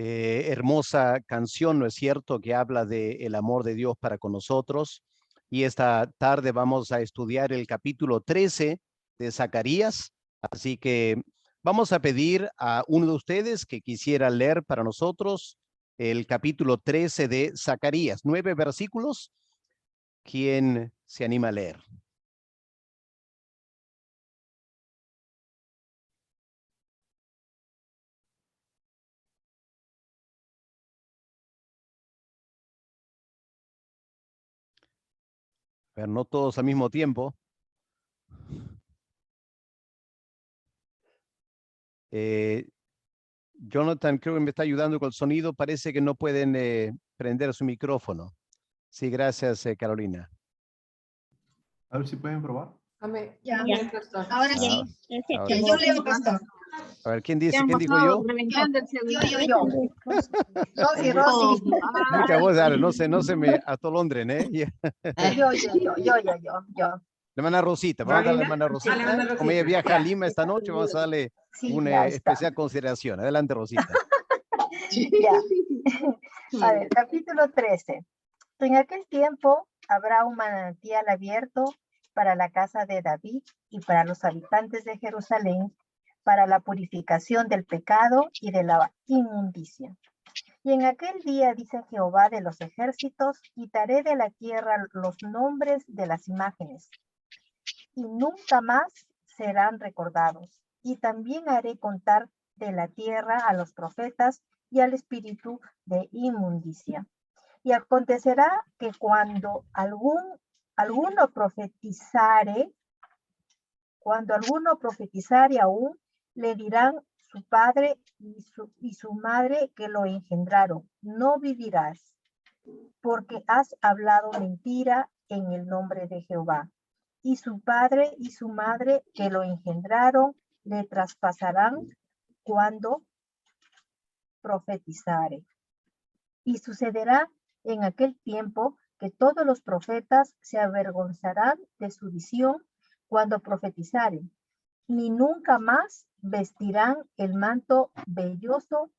Hermosa canción, ¿no es cierto?, que habla del amor de Dios para con nosotros. Y esta tarde vamos a estudiar el capítulo 13 de Zacarías. Así que vamos a pedir a uno de ustedes que quisiera leer para nosotros el capítulo 13 de Zacarías. 9 versículos. ¿Quién se anima a leer? Pero no todos al mismo tiempo. Jonathan creo que me está ayudando con el sonido. Parece que no pueden prender su micrófono. Sí, gracias, Carolina. A ver si pueden probar. Ya. Ahora sí. Ahora sí. Yo leo, pastor. A ver, ¿quién dice? ¿Quién dijo yo? Yo. Rosy, Rosy. Mucha voz, ahora, no se me atolondren, ¿eh? Yo. La hermana Rosita, vamos a darle a la hermana Rosita. Como ella viaja a Lima esta noche, vamos a darle Sí, una ya está. especial consideración. Adelante, Rosita. Ya. A ver, capítulo 13. En aquel tiempo habrá un manantial abierto para la casa de David y para los habitantes de Jerusalén, para la purificación del pecado y de la inmundicia. Y en aquel día, dice Jehová de los ejércitos, quitaré de la tierra los nombres de las imágenes, y nunca más serán recordados. Y también haré contar de la tierra a los profetas y al espíritu de inmundicia. Y acontecerá que cuando alguno profetizare aún, le dirán su padre y su madre que lo engendraron: no vivirás, porque has hablado mentira en el nombre de Jehová. Y su padre y su madre que lo engendraron le traspasarán cuando profetizare. Y sucederá en aquel tiempo que todos los profetas se avergonzarán de su visión cuando profetizaren, ni nunca más vestirán el manto velloso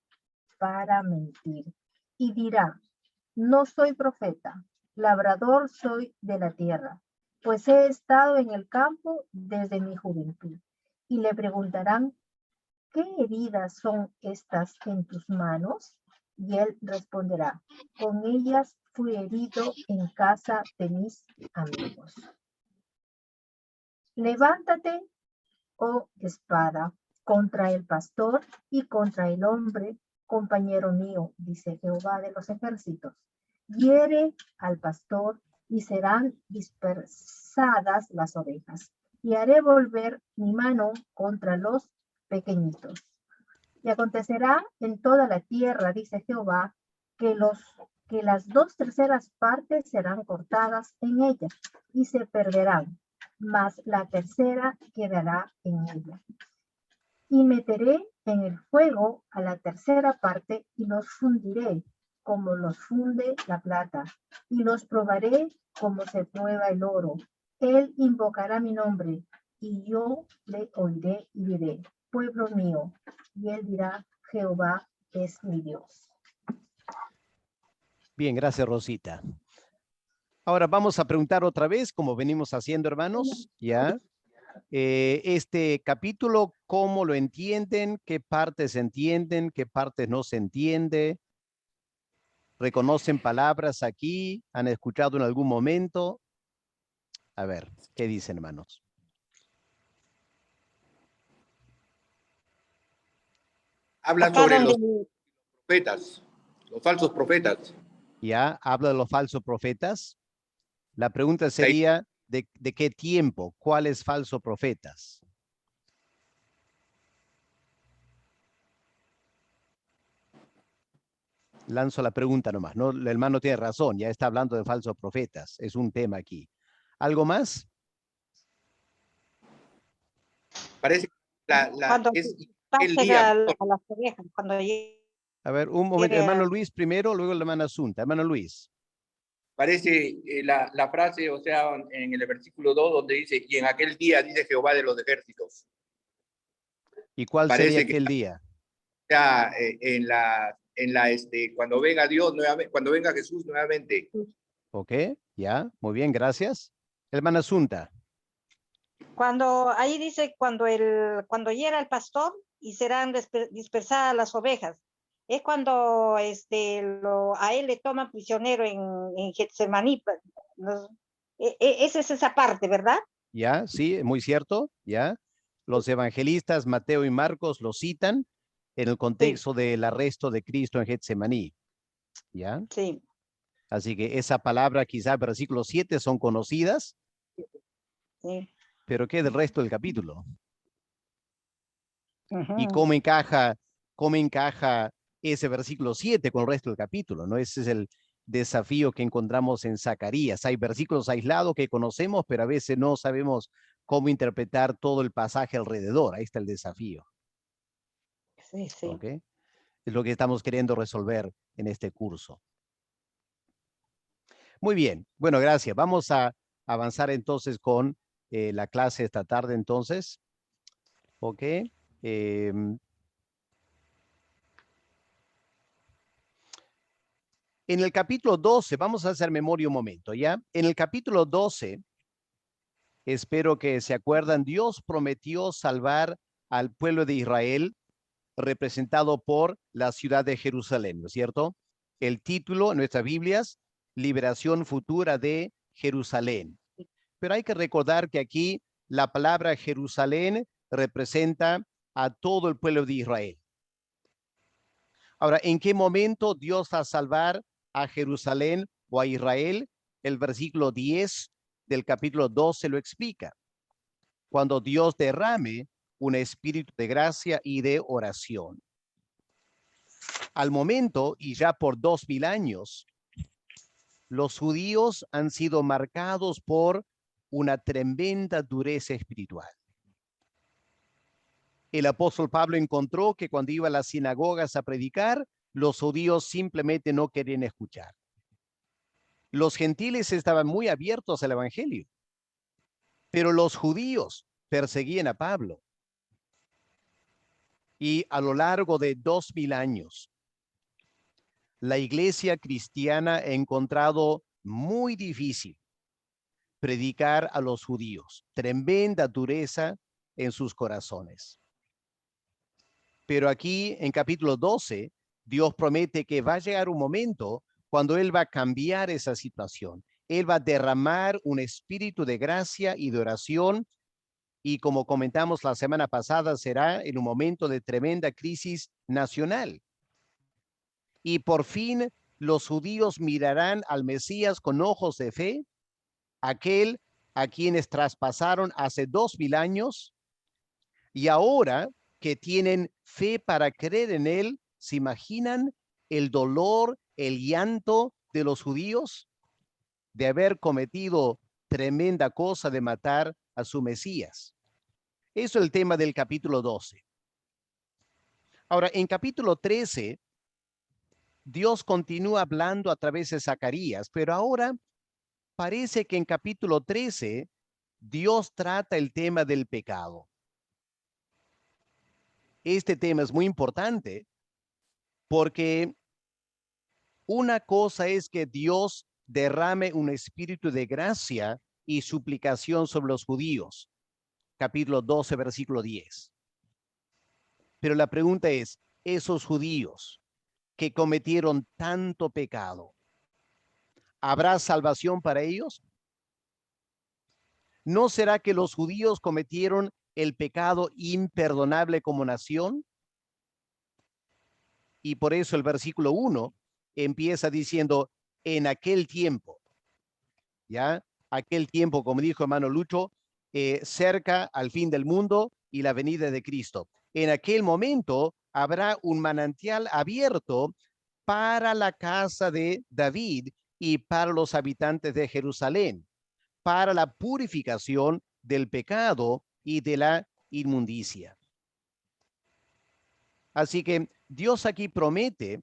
para mentir. Y dirá: no soy profeta, labrador soy de la tierra, pues he estado en el campo desde mi juventud. Y le preguntarán: ¿qué heridas son estas en tus manos? Y él responderá: con ellas fui herido en casa de mis amigos. Levántate, oh espada, contra el pastor y contra el hombre, compañero mío, dice Jehová de los ejércitos. Hiere al pastor y serán dispersadas las ovejas. Y haré volver mi mano contra los pequeñitos. Y acontecerá en toda la tierra, dice Jehová, que las 2/3 partes serán cortadas en ella y se perderán, mas la tercera quedará en ella. Y meteré en el fuego a la tercera parte y los fundiré como los funde la plata, y los probaré como se prueba el oro. Él invocará mi nombre y yo le oiré y diré: pueblo mío. Y él dirá: Jehová es mi Dios. Bien, gracias, Rosita. Ahora vamos a preguntar otra vez, como venimos haciendo, hermanos, ¿ya? Este capítulo, ¿cómo lo entienden? ¿Qué partes se entienden? ¿Qué partes no se entiende? ¿Reconocen palabras aquí? ¿Han escuchado en algún momento? A ver, ¿qué dicen, hermanos? Habla sobre los profetas, los falsos profetas. ¿Ya? ¿Habla de los falsos profetas? La pregunta sería, ¿de qué tiempo? ¿Cuáles falsos profetas? Lanzo la pregunta nomás. No, el hermano tiene razón, ya está hablando de falsos profetas. Es un tema aquí. ¿Algo más? Parece que Cuando es el pasen día. a las ovejas, cuando A ver, un momento, hermano Luis primero, luego la hermana Asunta. Hermano Luis. Parece la frase, o sea, en el versículo 2, donde dice: y en aquel día, dice Jehová de los ejércitos. ¿Y cuál Parece sería que aquel día? está en cuando venga Dios nuevamente, cuando venga Jesús nuevamente. Ok, ya, muy bien, gracias. Hermana Asunta. Cuando ahí dice cuando hiera el pastor y serán dispersadas las ovejas. Es cuando a él le toman prisionero en Getsemaní. Esa es esa parte, ¿verdad? Ya, sí, muy cierto, ya. Los evangelistas Mateo y Marcos lo citan en el contexto del arresto de Cristo en Getsemaní, ya. Sí. Así que esa palabra, quizá versículo 7 son conocidas, Sí. pero ¿qué del resto del capítulo? ¿Y Ujú. cómo encaja ese versículo 7 con el resto del capítulo? ¿No? Ese es el desafío que encontramos en Zacarías. Hay versículos aislados que conocemos, pero a veces no sabemos cómo interpretar todo el pasaje alrededor. Ahí está el desafío. Sí, sí. ¿Ok? Es lo que estamos queriendo resolver en este curso. Muy bien. Bueno, gracias. Vamos a avanzar entonces con la clase esta tarde entonces. ¿Ok? En el capítulo 12, vamos a hacer memoria un momento, ¿ya? En el capítulo 12, espero que se acuerdan, Dios prometió salvar al pueblo de Israel representado por la ciudad de Jerusalén, ¿no es cierto? El título en nuestras Biblias, Liberación Futura de Jerusalén. Pero hay que recordar que aquí la palabra Jerusalén representa a todo el pueblo de Israel. Ahora, ¿en qué momento Dios va a salvar a Jerusalén o a Israel? El versículo 10 del capítulo 12 lo explica. Cuando Dios derrame un espíritu de gracia y de oración. Al momento, y ya por 2000 años, los judíos han sido marcados por una tremenda dureza espiritual. El apóstol Pablo encontró que cuando iba a las sinagogas a predicar, los judíos simplemente no querían escuchar. Los gentiles estaban muy abiertos al evangelio, pero los judíos perseguían a Pablo. Y a lo largo de 2000 años, la iglesia cristiana ha encontrado muy difícil predicar a los judíos, tremenda dureza en sus corazones. Pero aquí en capítulo 12, Dios promete que va a llegar un momento cuando Él va a cambiar esa situación. Él va a derramar un espíritu de gracia y de oración y como comentamos la semana pasada, será en un momento de tremenda crisis nacional. Y por fin los judíos mirarán al Mesías con ojos de fe, aquel a quienes traspasaron hace 2000 años y ahora que tienen fe para creer en él, ¿se imaginan el dolor, el llanto de los judíos de haber cometido tremenda cosa de matar a su Mesías? Eso es el tema del capítulo 12. Ahora, en capítulo 13, Dios continúa hablando a través de Zacarías, pero ahora parece que en capítulo 13, Dios trata el tema del pecado. Este tema es muy importante porque una cosa es que Dios derrame un espíritu de gracia y suplicación sobre los judíos. Capítulo 12, versículo 10. Pero la pregunta es, esos judíos que cometieron tanto pecado, ¿habrá salvación para ellos? ¿No será que los judíos cometieron el pecado imperdonable como nación? Y por eso el versículo 1 empieza diciendo, en aquel tiempo, ¿ya? Aquel tiempo, como dijo hermano Lucho, cerca al fin del mundo y la venida de Cristo. En aquel momento habrá un manantial abierto para la casa de David y para los habitantes de Jerusalén, para la purificación del pecado y de la inmundicia. Así que Dios aquí promete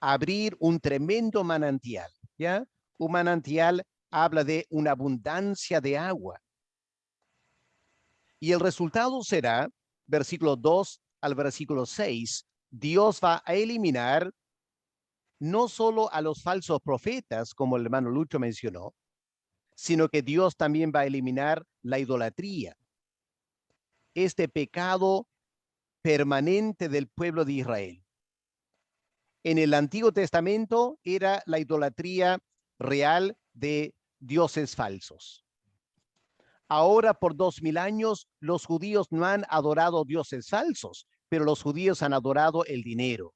abrir un tremendo manantial, ¿ya? Un manantial habla de una abundancia de agua. Y el resultado será, versículo 2 al versículo 6, Dios va a eliminar no solo a los falsos profetas, como el hermano Lucho mencionó, sino que Dios también va a eliminar la idolatría, este pecado permanente del pueblo de Israel. En el Antiguo Testamento era la idolatría real de dioses falsos. Ahora, por 2000 años, los judíos no han adorado dioses falsos, pero los judíos han adorado el dinero.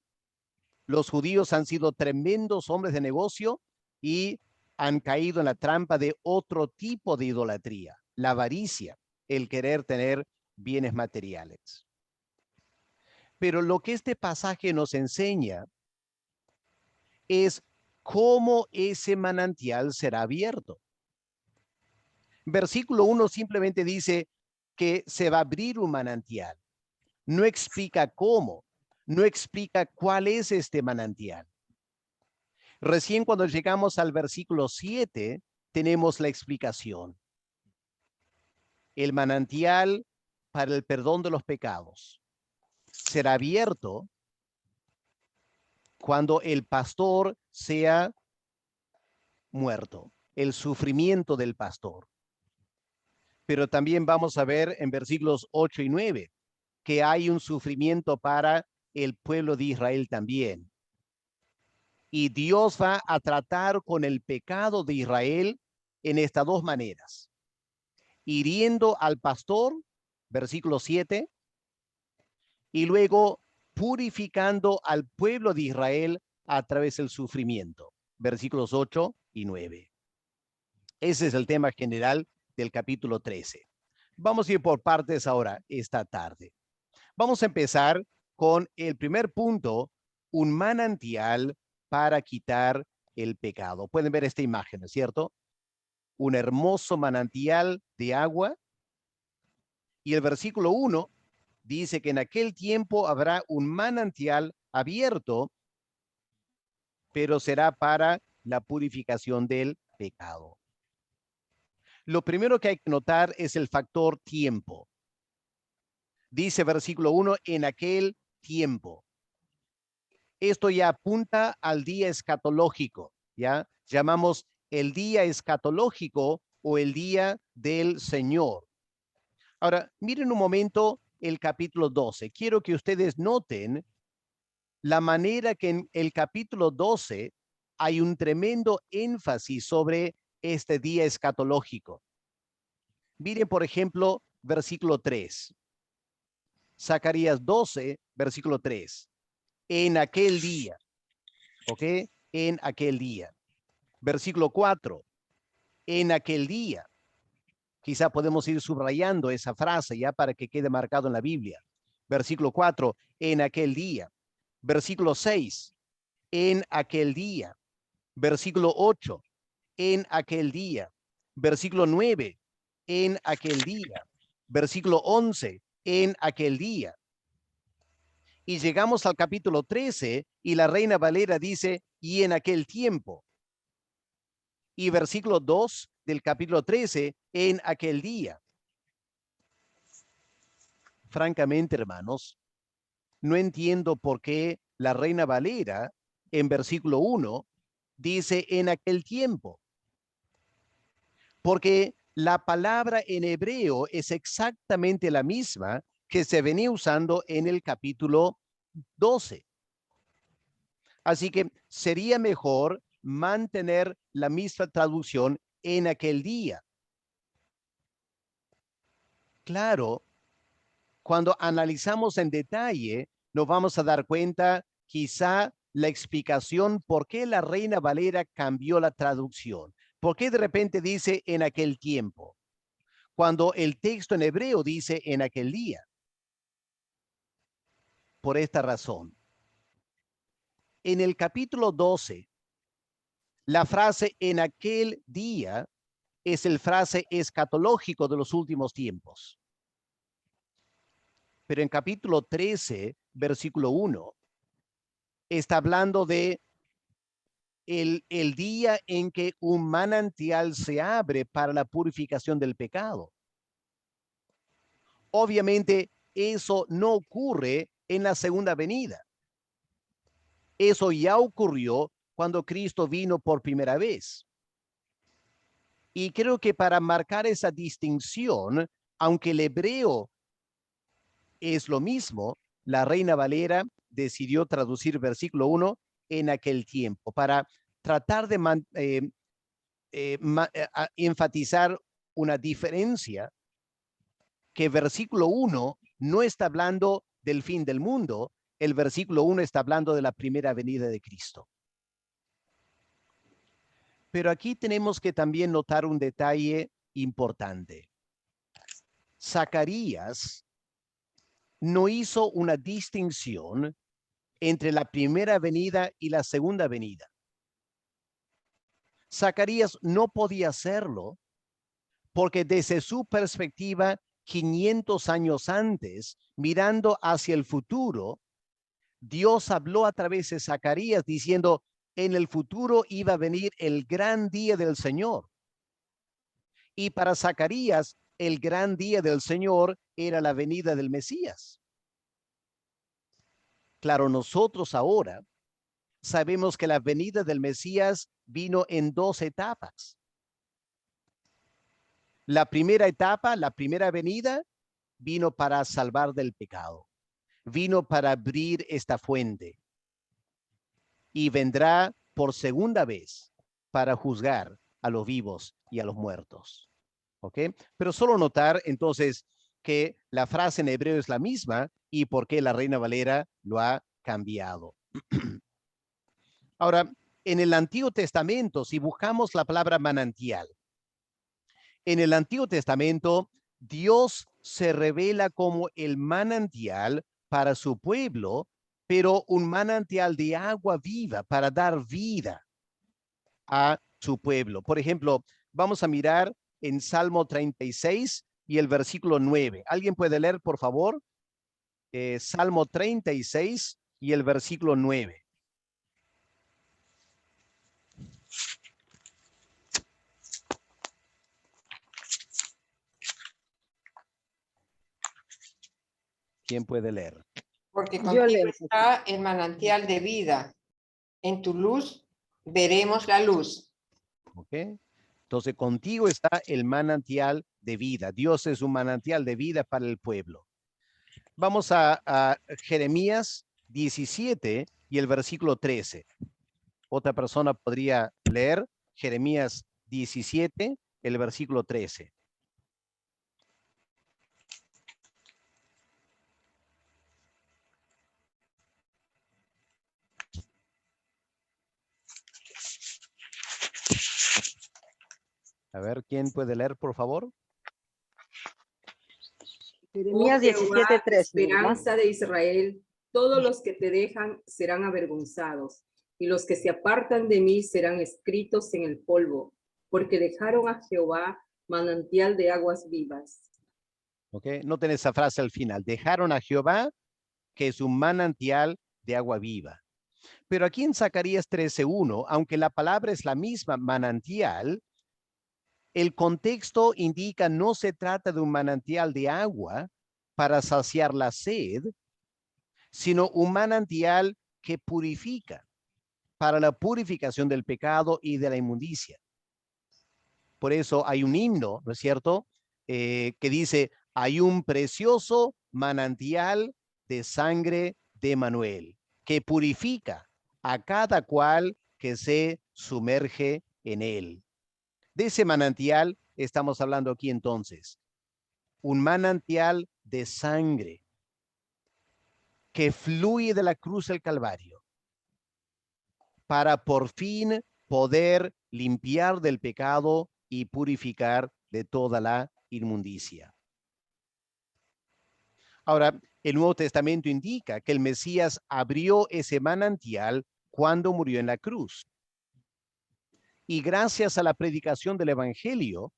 Los judíos han sido tremendos hombres de negocio y han caído en la trampa de otro tipo de idolatría, la avaricia, el querer tener bienes materiales. Pero lo que este pasaje nos enseña es cómo ese manantial será abierto. Versículo 1 simplemente dice que se va a abrir un manantial. No explica cómo, no explica cuál es este manantial. Recién cuando llegamos al versículo 7, tenemos la explicación. El manantial para el perdón de los pecados será abierto cuando el pastor sea muerto, el sufrimiento del pastor. Pero también vamos a ver en versículos 8 y 9 que hay un sufrimiento para el pueblo de Israel también. Y Dios va a tratar con el pecado de Israel en estas dos maneras. Hiriendo al pastor, versículo 7, y luego purificando al pueblo de Israel a través del sufrimiento, versículos 8 y 9. Ese es el tema general del capítulo 13. Vamos a ir por partes ahora esta tarde. Vamos a empezar con el primer punto, un manantial para quitar el pecado. Pueden ver esta imagen, ¿no es cierto? Un hermoso manantial de agua. Y el versículo 1 dice que en aquel tiempo habrá un manantial abierto, pero será para la purificación del pecado. Lo primero que hay que notar es el factor tiempo. Dice versículo 1, en aquel tiempo. Esto ya apunta al día escatológico, ¿ya? Llamamos el día escatológico o el día del Señor. Ahora, miren un momento el capítulo 12. Quiero que ustedes noten la manera que en el capítulo 12 hay un tremendo énfasis sobre este día escatológico. Miren, por ejemplo, versículo 3. Zacarías 12, versículo 3. En aquel día, ¿ok? En aquel día. Versículo 4. En aquel día. Quizá podemos ir subrayando esa frase ya para que quede marcado en la Biblia. Versículo 4. En aquel día. Versículo 6. En aquel día. Versículo 8. En aquel día. Versículo 9. En aquel día. Versículo 11. En aquel día. Y llegamos al capítulo 13 y la Reina Valera dice, y en aquel tiempo. Y versículo 2 del capítulo 13, en aquel día. Francamente, hermanos, no entiendo por qué la Reina Valera en versículo 1 dice en aquel tiempo. Porque la palabra en hebreo es exactamente la misma que se venía usando en el capítulo 12. Así que sería mejor mantener la misma traducción en aquel día. Claro, cuando analizamos en detalle, nos vamos a dar cuenta quizá la explicación por qué la Reina Valera cambió la traducción. ¿Por qué de repente dice en aquel tiempo? Cuando el texto en hebreo dice en aquel día. Por esta razón. En el capítulo 12, la frase en aquel día es el frase escatológico de los últimos tiempos. Pero en capítulo 13, versículo 1, está hablando de el día en que un manantial se abre para la purificación del pecado. Obviamente, eso no ocurre en la segunda venida. Eso ya ocurrió cuando Cristo vino por primera vez. Y creo que para marcar esa distinción, aunque el hebreo es lo mismo, la Reina Valera decidió traducir versículo 1 en aquel tiempo para tratar de enfatizar una diferencia, que versículo 1 no está hablando del fin del mundo, el versículo 1 está hablando de la primera venida de Cristo. Pero aquí tenemos que también notar un detalle importante. Zacarías no hizo una distinción entre la primera venida y la segunda venida. Zacarías no podía hacerlo porque desde su perspectiva, 500 años antes, mirando hacia el futuro, Dios habló a través de Zacarías diciendo, en el futuro iba a venir el gran día del Señor. Y para Zacarías, el gran día del Señor era la venida del Mesías. Claro, nosotros ahora sabemos que la venida del Mesías vino en 2 etapas. La primera etapa, la primera venida, vino para salvar del pecado. Vino para abrir esta fuente. Y vendrá por segunda vez para juzgar a los vivos y a los muertos. ¿Ok? Pero solo notar entonces que la frase en hebreo es la misma y por qué la Reina Valera lo ha cambiado. Ahora, en el Antiguo Testamento, si buscamos la palabra manantial, en el Antiguo Testamento, Dios se revela como el manantial para su pueblo, pero un manantial de agua viva para dar vida a su pueblo. Por ejemplo, vamos a mirar en Salmo 36 y el versículo 9. ¿Alguien puede leer, por favor? Salmo 36 y el versículo 9. ¿Quién puede leer? Porque Yo contigo leo. está el manantial de vida. En tu luz veremos la luz. ¿Ok? Entonces, contigo está el manantial de vida. Dios es un manantial de vida para el pueblo. Vamos a Jeremías 17 y el versículo 13. Otra persona podría leer Jeremías 17, el versículo 13. A ver, ¿quién puede leer, por favor? Jeremías Oh Jehová, 17:13, ¿verdad? esperanza de Israel, todos los que te dejan serán avergonzados, y los que se apartan de mí serán escritos en el polvo, porque dejaron a Jehová manantial de aguas vivas. ¿Ok? Noten esa frase al final. Dejaron a Jehová, que es un manantial de agua viva. Pero aquí en Zacarías 13:1, aunque la palabra es la misma, manantial, el contexto indica no se trata de un manantial de agua para saciar la sed, sino un manantial que purifica, para la purificación del pecado y de la inmundicia. Por eso hay un himno, ¿no es cierto? Que dice, hay un precioso manantial de sangre de Emanuel, que purifica a cada cual que se sumerge en él. De ese manantial estamos hablando aquí entonces. Un manantial de sangre que fluye de la cruz del Calvario para por fin poder limpiar del pecado y purificar de toda la inmundicia. Ahora, el Nuevo Testamento indica que el Mesías abrió ese manantial cuando murió en la cruz. Y gracias a la predicación del Evangelio,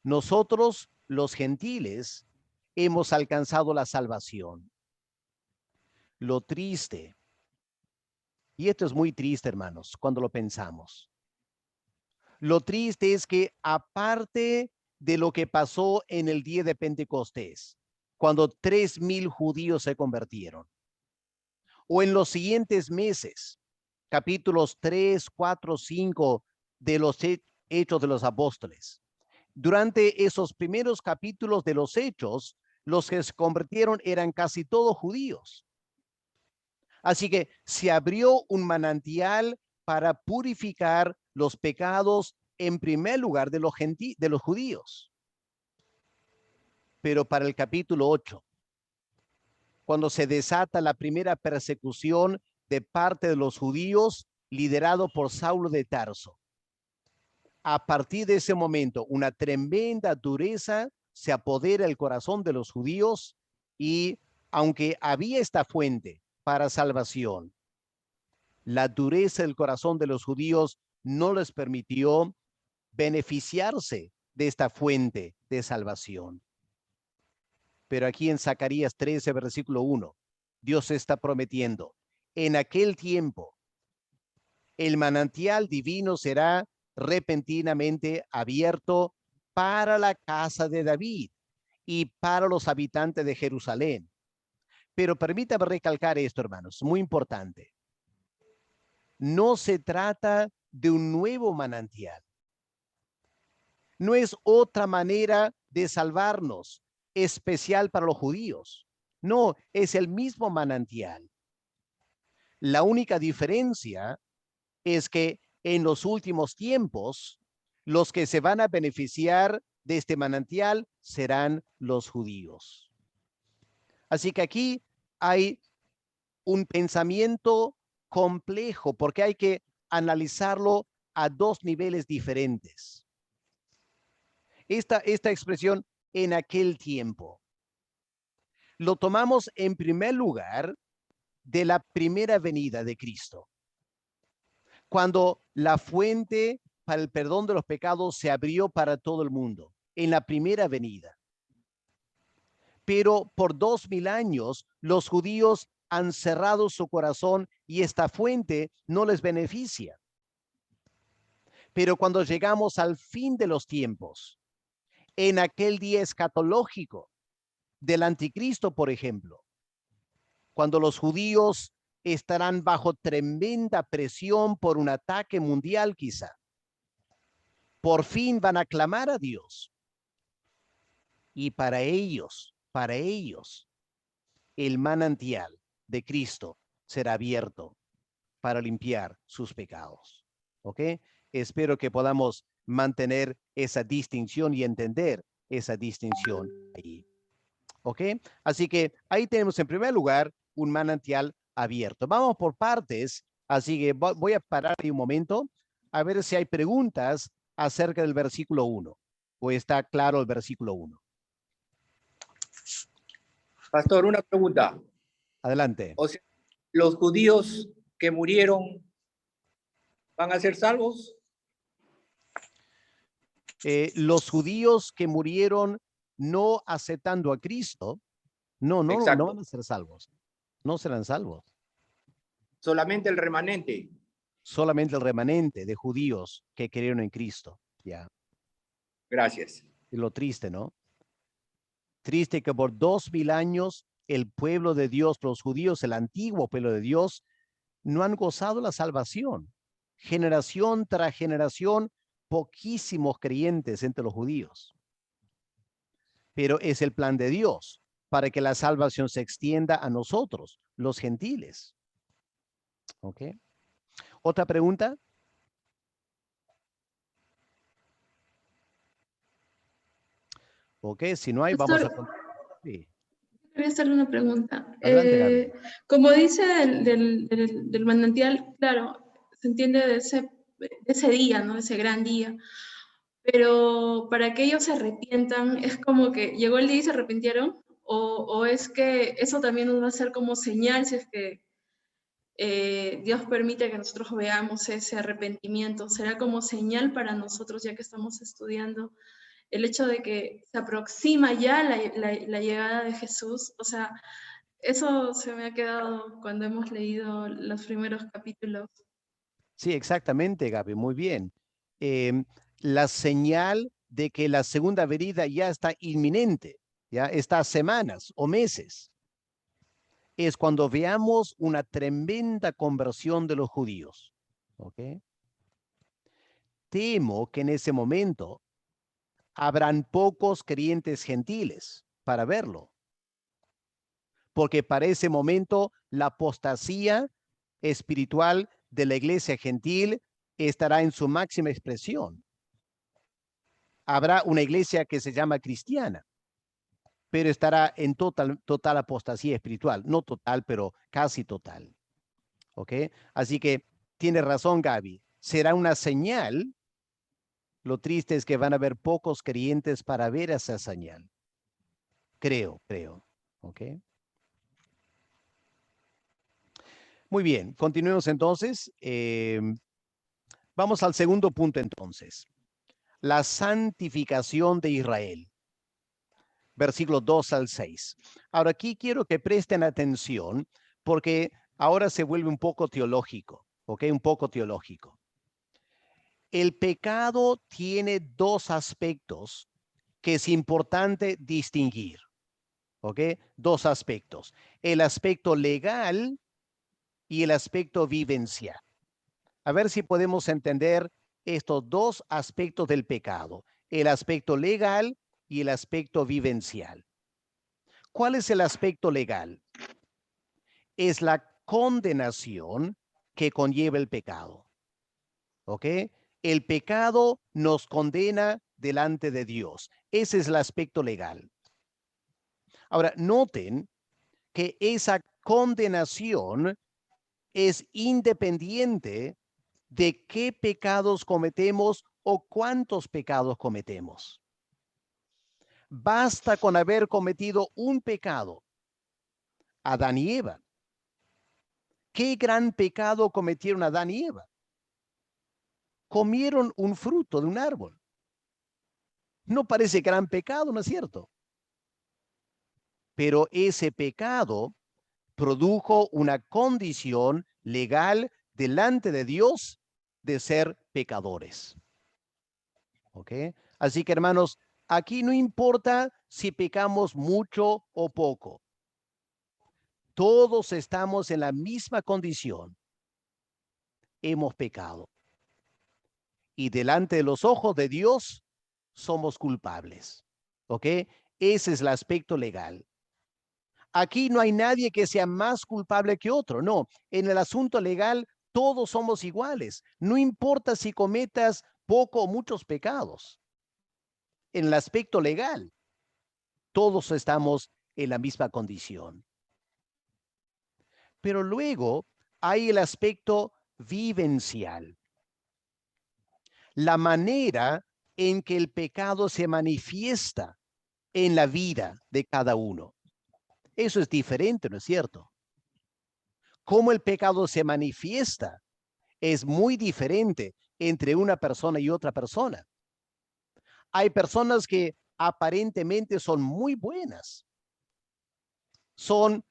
nosotros, los gentiles, hemos alcanzado la salvación. Lo triste, y esto es muy triste, hermanos, cuando lo pensamos. Lo triste es que aparte de lo que pasó en el día de Pentecostés, cuando 3,000 judíos se convirtieron, o en los siguientes meses, capítulos 3, 4, 5 de los Hechos de los Apóstoles. Durante esos primeros capítulos de los Hechos, los que se convirtieron eran casi todos judíos. Así que se abrió un manantial para purificar los pecados en primer lugar de los judíos. Pero para el capítulo 8, cuando se desata la primera persecución de parte de los judíos, liderado por Saulo de Tarso, a partir de ese momento, una tremenda dureza se apodera del corazón de los judíos y aunque había esta fuente para salvación, la dureza del corazón de los judíos no les permitió beneficiarse de esta fuente de salvación. Pero aquí en Zacarías 13, versículo 1, Dios está prometiendo, en aquel tiempo, el manantial divino será repentinamente abierto para la casa de David y para los habitantes de Jerusalén. Pero permítame recalcar esto, hermanos, muy importante. No se trata de un nuevo manantial. No es otra manera de salvarnos especial para los judíos. No, es el mismo manantial. La única diferencia es que en los últimos tiempos, los que se van a beneficiar de este manantial serán los judíos. Así que aquí hay un pensamiento complejo porque hay que analizarlo a dos niveles diferentes. Esta expresión en aquel tiempo lo tomamos en primer lugar de la primera venida de Cristo, cuando la fuente para el perdón de los pecados se abrió para todo el mundo, en la primera venida. Pero por 2000 años los judíos han cerrado su corazón y esta fuente no les beneficia. Pero cuando llegamos al fin de los tiempos, en aquel día escatológico del anticristo, por ejemplo, cuando los judíos estarán bajo tremenda presión por un ataque mundial quizá, por fin van a clamar a Dios. Y para ellos, el manantial de Cristo será abierto para limpiar sus pecados. ¿Ok? Espero que podamos mantener esa distinción y entender esa distinción ahí. ¿Ok? Así que ahí tenemos en primer lugar un manantial abierto. Vamos por partes, así que voy a parar ahí un momento a ver si hay preguntas acerca del versículo 1. ¿O está claro el versículo 1? Pastor, una pregunta. Adelante. O sea, ¿los judíos que murieron van a ser salvos? Los judíos que murieron no aceptando a Cristo, no van a ser salvos. No serán salvos. Solamente el remanente. Solamente el remanente de judíos que creyeron en Cristo. Ya. Gracias. Y lo triste, ¿no? Triste que por 2000 años el pueblo de Dios, los judíos, el antiguo pueblo de Dios, no han gozado la salvación. Generación tras generación, poquísimos creyentes entre los judíos. Pero es el plan de Dios para que la salvación se extienda a nosotros, los gentiles. ¿Ok? ¿Otra pregunta? Ok, si no hay, Pastor, vamos a... Sí. quería hacerle una pregunta. Adelante, Gaby. Como dice del manantial, claro, se entiende de ese día, ¿no? Ese gran día. Pero para que ellos se arrepientan, ¿es como que llegó el día y se arrepintieron? ¿O es que eso también nos va a ser como señal si es que Dios permite que nosotros veamos ese arrepentimiento? ¿Será como señal para nosotros ya que estamos estudiando el hecho de que se aproxima ya la llegada de Jesús? O sea, eso se me ha quedado cuando hemos leído los primeros capítulos. Sí, exactamente, Gaby, muy bien. La señal de que la segunda venida ya está inminente, ya está a semanas o meses. es cuando veamos una tremenda conversión de los judíos. ¿Ok? Temo que en ese momento habrán pocos creyentes gentiles para verlo. Porque para ese momento la apostasía espiritual de la iglesia gentil estará en su máxima expresión. Habrá una iglesia que se llama cristiana, pero estará en total apostasía espiritual. No total, pero casi total. ¿Ok? Así que tiene razón Gaby. Será una señal. Lo triste es que van a haber pocos creyentes para ver esa señal. Creo. ¿Ok? Muy bien, continuemos entonces. Vamos al segundo punto entonces. La santificación de Israel. Versículos 2 al 6. Ahora aquí quiero que presten atención porque ahora se vuelve un poco teológico. ¿Ok? Un poco teológico. El pecado tiene dos aspectos que es importante distinguir. ¿Ok? Dos aspectos. El aspecto legal y el aspecto vivencial. A ver si podemos entender estos dos aspectos del pecado, el aspecto legal y el aspecto vivencial. ¿Cuál es el aspecto legal? Es la condenación que conlleva el pecado. ¿Ok? El pecado nos condena delante de Dios. Ese es el aspecto legal. Ahora, noten que esa condenación es independiente de qué pecados cometemos o cuántos pecados cometemos. Basta con haber cometido un pecado. Adán y Eva. ¿Qué gran pecado cometieron Adán y Eva? Comieron un fruto de un árbol. No parece gran pecado, ¿no es cierto? Pero ese pecado produjo una condición legal delante de Dios de ser pecadores. ¿Ok? Así que, hermanos, aquí no importa si pecamos mucho o poco. Todos estamos en la misma condición. Hemos pecado. Y delante de los ojos de Dios somos culpables. ¿Ok? Ese es el aspecto legal. Aquí no hay nadie que sea más culpable que otro. No, en el asunto legal todos somos iguales. No importa si cometas poco o muchos pecados. En el aspecto legal, todos estamos en la misma condición. Pero luego hay el aspecto vivencial. La manera en que el pecado se manifiesta en la vida de cada uno. Eso es diferente, ¿no es cierto? Cómo el pecado se manifiesta es muy diferente entre una persona y otra persona. Hay personas que aparentemente son muy buenas, son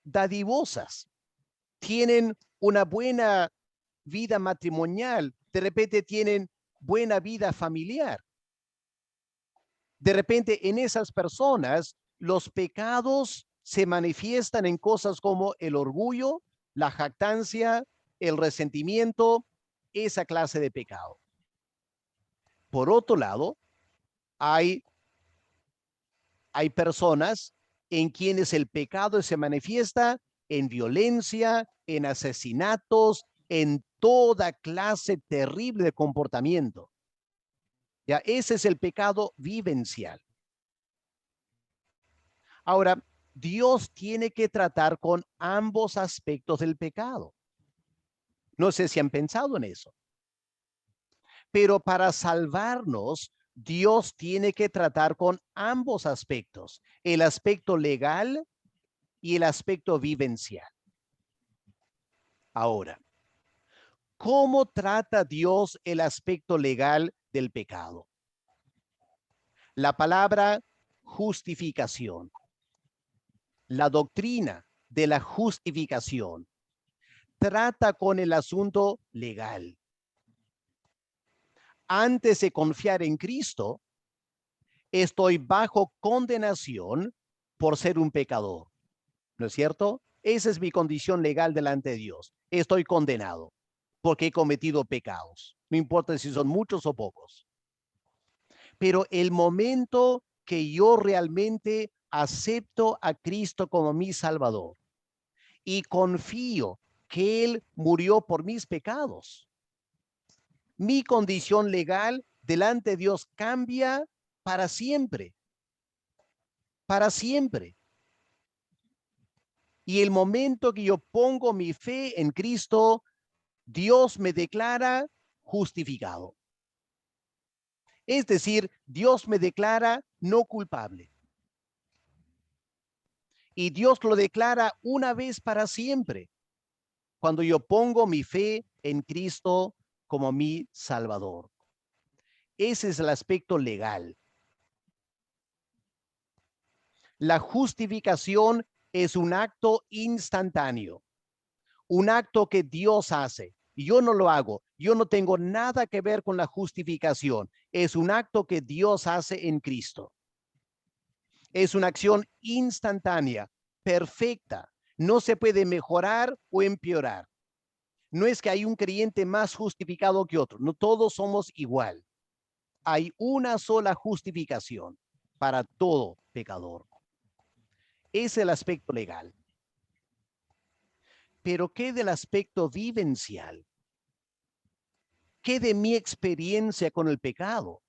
dadivosas, tienen una buena vida matrimonial, de repente tienen buena vida familiar. De repente en esas personas los pecados se manifiestan en cosas como el orgullo, la jactancia, el resentimiento, esa clase de pecado. Por otro lado, hay personas en quienes el pecado se manifiesta en violencia, en asesinatos, en toda clase terrible de comportamiento. Ya, ese es el pecado vivencial. Ahora, Dios tiene que tratar con ambos aspectos del pecado. No sé si han pensado en eso. Pero para salvarnos, Dios tiene que tratar con ambos aspectos, el aspecto legal y el aspecto vivencial. Ahora, ¿cómo trata Dios el aspecto legal del pecado? La palabra justificación, la doctrina de la justificación, trata con el asunto legal. Antes de confiar en Cristo, estoy bajo condenación por ser un pecador. ¿No es cierto? Esa es mi condición legal delante de Dios. Estoy condenado porque he cometido pecados. No importa si son muchos o pocos. Pero el momento que yo realmente acepto a Cristo como mi Salvador y confío que Él murió por mis pecados, mi condición legal delante de Dios cambia para siempre. Para siempre. Y el momento que yo pongo mi fe en Cristo, Dios me declara justificado. Es decir, Dios me declara no culpable. Y Dios lo declara una vez para siempre, cuando yo pongo mi fe en Cristo como mi Salvador. Ese es el aspecto legal. La justificación es un acto instantáneo, un acto que Dios hace. Yo no lo hago, yo no tengo nada que ver con la justificación. Es un acto que Dios hace en Cristo. Es una acción instantánea, perfecta. No se puede mejorar o empeorar. No es que hay un creyente más justificado que otro. No todos somos igual. Hay una sola justificación para todo pecador. Es el aspecto legal. Pero ¿qué del aspecto vivencial? ¿Qué de mi experiencia con el pecado?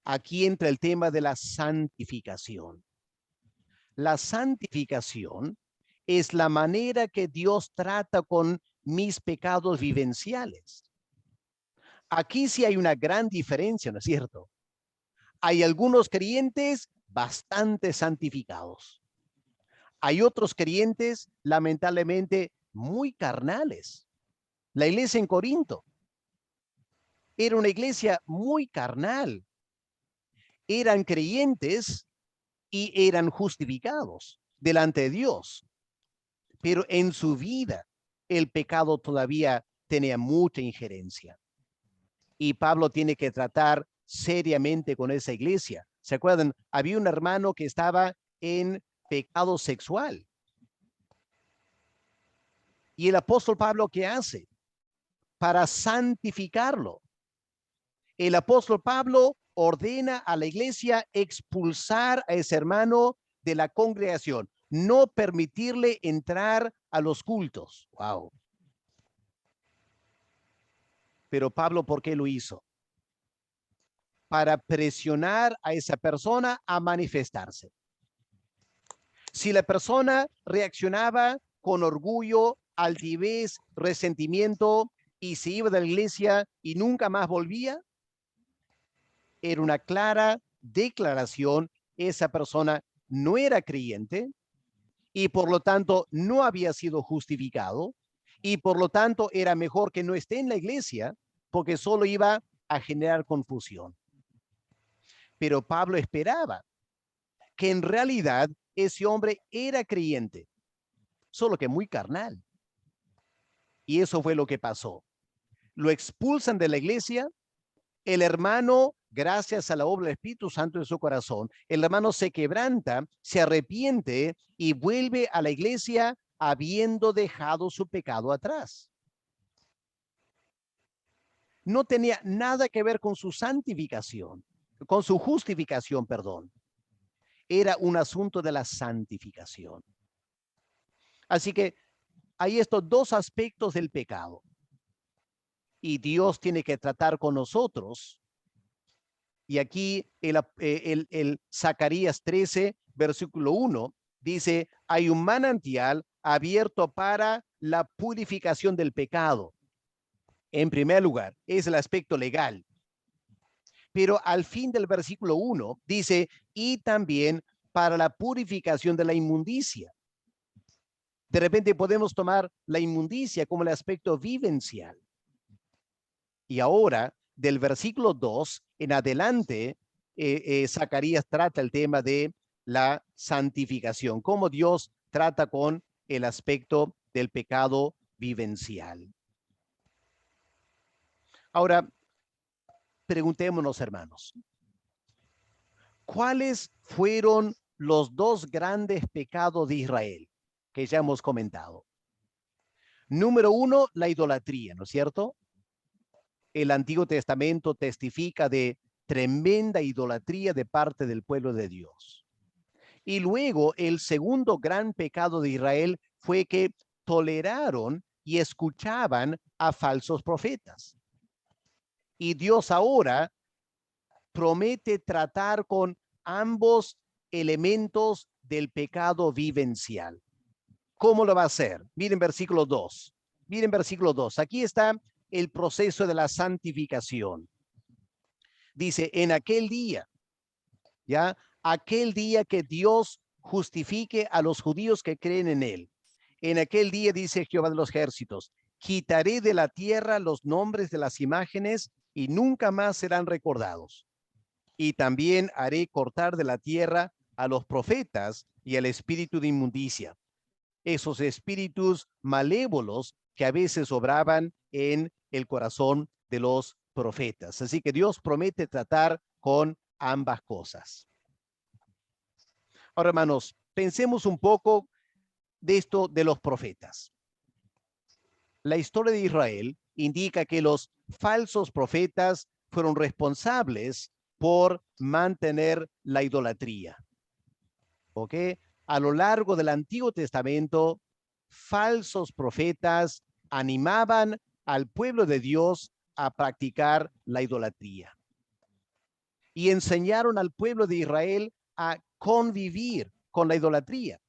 Aquí entra el tema de la santificación. La santificación es la manera que Dios trata con mis pecados vivenciales. Aquí sí hay una gran diferencia, ¿no es cierto? Hay algunos creyentes bastante santificados. Hay otros creyentes, lamentablemente, muy carnales. La iglesia en Corinto era una iglesia muy carnal. Eran creyentes y eran justificados delante de Dios. Pero en su vida, el pecado todavía tenía mucha injerencia. Y Pablo tiene que tratar seriamente con esa iglesia. ¿Se acuerdan? Había un hermano que estaba en pecado sexual. Y el apóstol Pablo, ¿qué hace? Para santificarlo. El apóstol Pablo ordena a la iglesia expulsar a ese hermano de la congregación, no permitirle entrar a los cultos. Wow. Pero Pablo, ¿por qué lo hizo? Para presionar a esa persona a manifestarse. Si la persona reaccionaba con orgullo, altivez, resentimiento y se iba de la iglesia y nunca más volvía, era una clara declaración, esa persona no era creyente y por lo tanto no había sido justificado y por lo tanto era mejor que no esté en la iglesia porque solo iba a generar confusión. Pero Pablo esperaba que en realidad ese hombre era creyente, solo que muy carnal. Y eso fue lo que pasó. Lo expulsan de la iglesia. El hermano, gracias a la obra del Espíritu Santo en su corazón, el hermano se quebranta, se arrepiente y vuelve a la iglesia habiendo dejado su pecado atrás. No tenía nada que ver con su santificación, con su justificación, perdón. Era un asunto de la santificación. Así que hay estos dos aspectos del pecado. Y Dios tiene que tratar con nosotros. Y aquí el Zacarías 13, versículo 1, dice, hay un manantial abierto para la purificación del pecado. En primer lugar, es el aspecto legal. Pero al fin del versículo 1 dice, y también para la purificación de la inmundicia. De repente podemos tomar la inmundicia como el aspecto vivencial. Y ahora, del versículo 2 en adelante, Zacarías trata el tema de la santificación, cómo Dios trata con el aspecto del pecado vivencial. Ahora, preguntémonos, hermanos, ¿cuáles fueron los dos grandes pecados de Israel? que ya hemos comentado. Número uno, la idolatría, ¿no es cierto? El Antiguo Testamento testifica de tremenda idolatría de parte del pueblo de Dios. Y luego el segundo gran pecado de Israel fue que toleraron y escuchaban a falsos profetas. Y Dios ahora promete tratar con ambos elementos del pecado vivencial. ¿Cómo lo va a hacer? Miren versículo 2. Miren versículo 2. Aquí está el proceso de la santificación. Dice, en aquel día, ¿ya? Aquel día que Dios justifique a los judíos que creen en él. En aquel día, dice Jehová de los ejércitos, quitaré de la tierra los nombres de las imágenes y nunca más serán recordados. Y también haré cortar de la tierra a los profetas y al espíritu de inmundicia, esos espíritus malévolos que a veces obraban en el corazón de los profetas. Así que Dios promete tratar con ambas cosas. Ahora, hermanos, pensemos un poco de esto de los profetas. La historia de Israel indica que los falsos profetas fueron responsables por mantener la idolatría. ¿Ok? A lo largo del Antiguo Testamento, falsos profetas animaban al pueblo de Dios a practicar la idolatría. Y enseñaron al pueblo de Israel a convivir con la idolatría.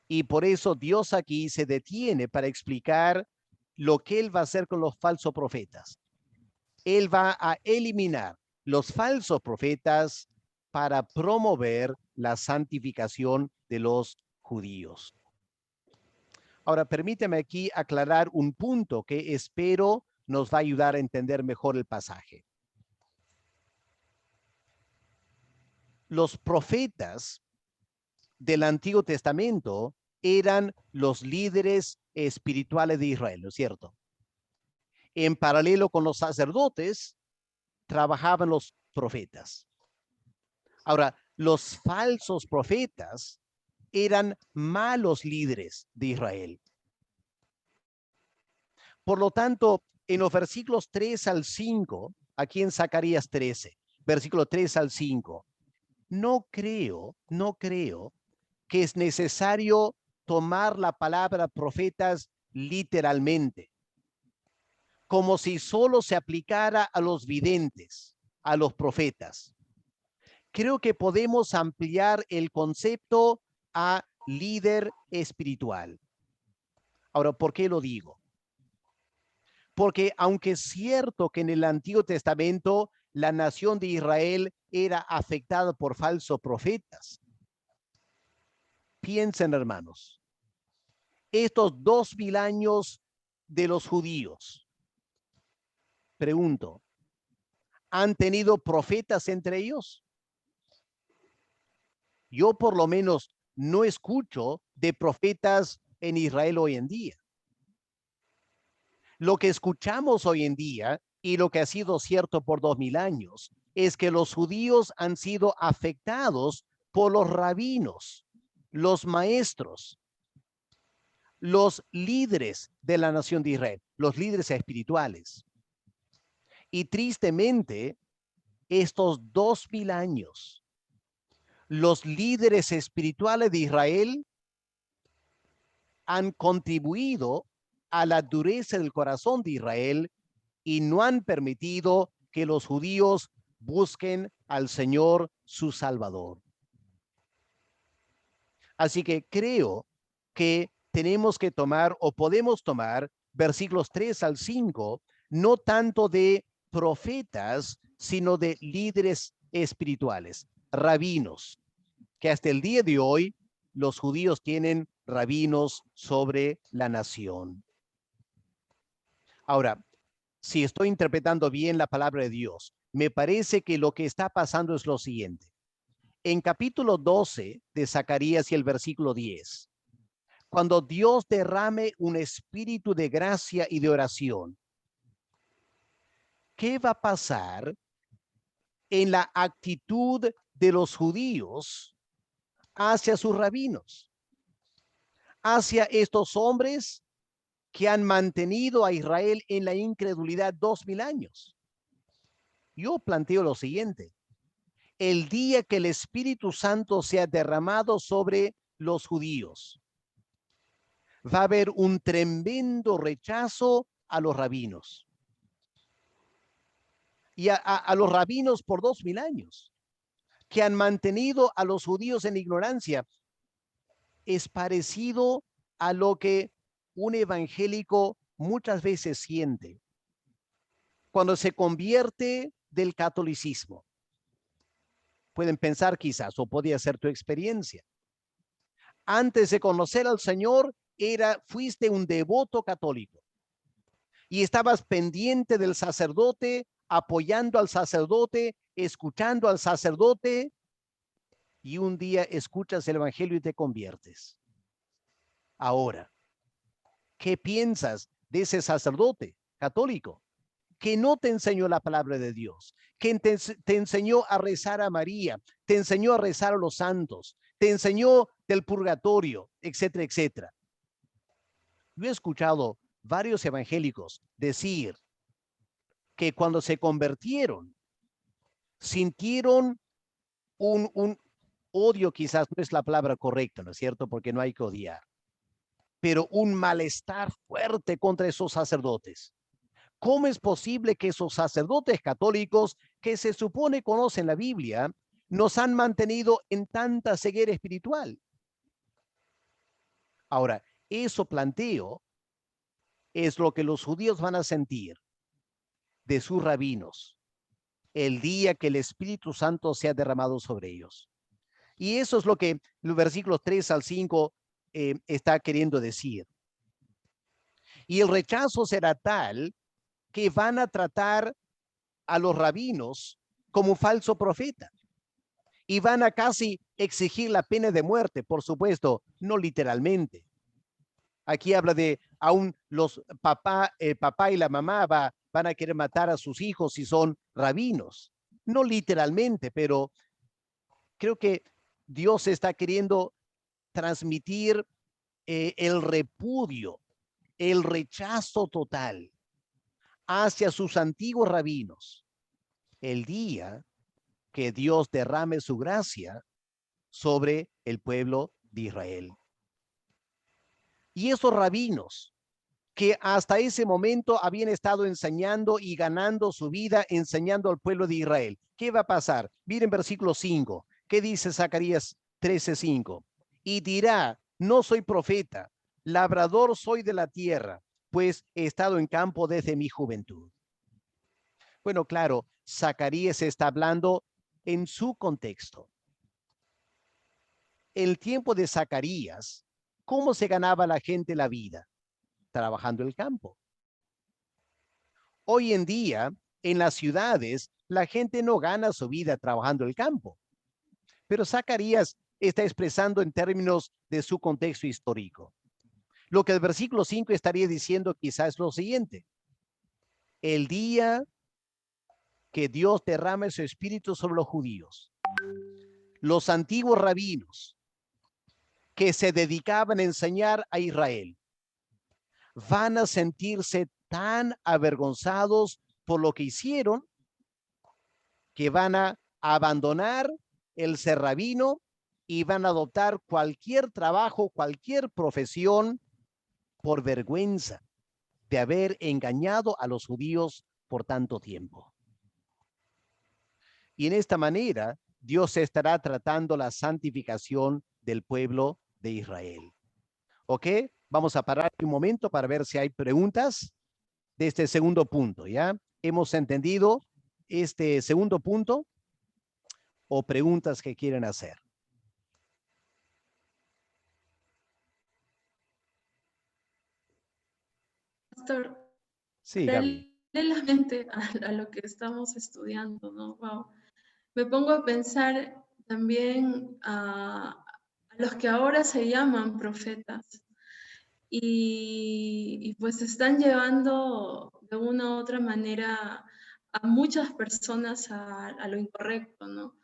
Y por eso Dios aquí se detiene para explicar lo que Él va a hacer con los falsos profetas. Él va a eliminar los falsos profetas para promover la santificación de los judíos. Ahora, permíteme aquí aclarar un punto que espero nos va a ayudar a entender mejor el pasaje. Los profetas del Antiguo Testamento eran los líderes espirituales de Israel, ¿no es cierto? En paralelo con los sacerdotes, trabajaban los profetas. Ahora, los falsos profetas eran malos líderes de Israel. Por lo tanto, en los versículos 3 al 5, aquí en Zacarías 13, versículo 3 al 5, no creo que es necesario tomar la palabra profetas literalmente, como si solo se aplicara a los videntes, a los profetas. Creo que podemos ampliar el concepto a líder espiritual. Ahora, ¿por qué lo digo? Porque aunque es cierto que en el Antiguo Testamento la nación de Israel era afectada por falsos profetas, piensen, hermanos, estos 2000 años de los judíos, pregunto, ¿han tenido profetas entre ellos? Yo por lo menos no escucho de profetas en Israel hoy en día. Lo que escuchamos hoy en día y lo que ha sido cierto por 2000 años es que los judíos han sido afectados por los rabinos, los maestros, los líderes de la nación de Israel, los líderes espirituales. Y tristemente, estos 2000 años, los líderes espirituales de Israel han contribuido a la dureza del corazón de Israel y no han permitido que los judíos busquen al Señor su Salvador. Así que creo que tenemos que tomar o podemos tomar versículos 3 al 5, no tanto de profetas, sino de líderes espirituales, rabinos, que hasta el día de hoy los judíos tienen rabinos sobre la nación. Ahora, si estoy interpretando bien la palabra de Dios, me parece que lo que está pasando es lo siguiente. En capítulo 12 de Zacarías y el versículo 10, cuando Dios derrame un espíritu de gracia y de oración, ¿qué va a pasar en la actitud de los judíos hacia sus rabinos? hacia estos hombres que han mantenido a Israel en la incredulidad 2000 años. Yo planteo lo siguiente: el día que el Espíritu Santo sea derramado sobre los judíos, va a haber un tremendo rechazo a los rabinos. Y a los rabinos por 2000 años, que han mantenido a los judíos en ignorancia. Es parecido a lo que un evangélico muchas veces siente cuando se convierte del catolicismo. Pueden pensar quizás, o podría ser tu experiencia. Antes de conocer al Señor, fuiste un devoto católico y estabas pendiente del sacerdote, apoyando al sacerdote, escuchando al sacerdote, y un día escuchas el evangelio y te conviertes. Ahora, ¿qué piensas de ese sacerdote católico que no te enseñó la palabra de Dios, que te enseñó a rezar a María, te enseñó a rezar a los santos, te enseñó del purgatorio, etcétera, etcétera? Yo he escuchado varios evangélicos decir que cuando se convirtieron, sintieron un odio, quizás no es la palabra correcta, ¿no es cierto? Porque no hay que odiar, pero un malestar fuerte contra esos sacerdotes. ¿Cómo es posible que esos sacerdotes católicos, que se supone conocen la Biblia, nos han mantenido en tanta ceguera espiritual? Ahora, eso planteo es lo que los judíos van a sentir de sus rabinos el día que el Espíritu Santo sea derramado sobre ellos. Y eso es lo que los versículos 3 al 5 está queriendo decir. Y el rechazo será tal que van a tratar a los rabinos como falso profeta y van a casi exigir la pena de muerte, por supuesto, no literalmente. Aquí habla de aún el papá y la mamá van a querer matar a sus hijos si son rabinos. No literalmente, pero creo que Dios está queriendo transmitir el repudio, el rechazo total hacia sus antiguos rabinos el día que Dios derrame su gracia sobre el pueblo de Israel. Y esos rabinos que hasta ese momento habían estado enseñando y ganando su vida enseñando al pueblo de Israel, ¿qué va a pasar? Miren versículo 5, ¿qué dice Zacarías 13:5? Y dirá: no soy profeta, labrador soy de la tierra, pues he estado en campo desde mi juventud. Bueno, claro, Zacarías está hablando en su contexto. El tiempo de Zacarías, ¿cómo se ganaba la gente la vida? Trabajando el campo. Hoy en día, en las ciudades, la gente no gana su vida trabajando el campo. Pero Zacarías está expresando en términos de su contexto histórico. Lo que el versículo 5 estaría diciendo quizás es lo siguiente: el día que Dios derrame su espíritu sobre los judíos, los antiguos rabinos que se dedicaban a enseñar a Israel van a sentirse tan avergonzados por lo que hicieron que van a abandonar el ser rabino y van a adoptar cualquier trabajo, cualquier profesión por vergüenza de haber engañado a los judíos por tanto tiempo. Y en esta manera, Dios estará tratando la santificación del pueblo de Israel. ¿Ok? Vamos a parar un momento para ver si hay preguntas de este segundo punto, ¿ya? ¿Hemos entendido este segundo punto o preguntas que quieren hacer? Pastor, Sí, Gaby. paralelamente a lo que estamos estudiando, ¿no? Wow. Me pongo a pensar también a los que ahora se llaman profetas y pues están llevando de una u otra manera a muchas personas a lo incorrecto, ¿no?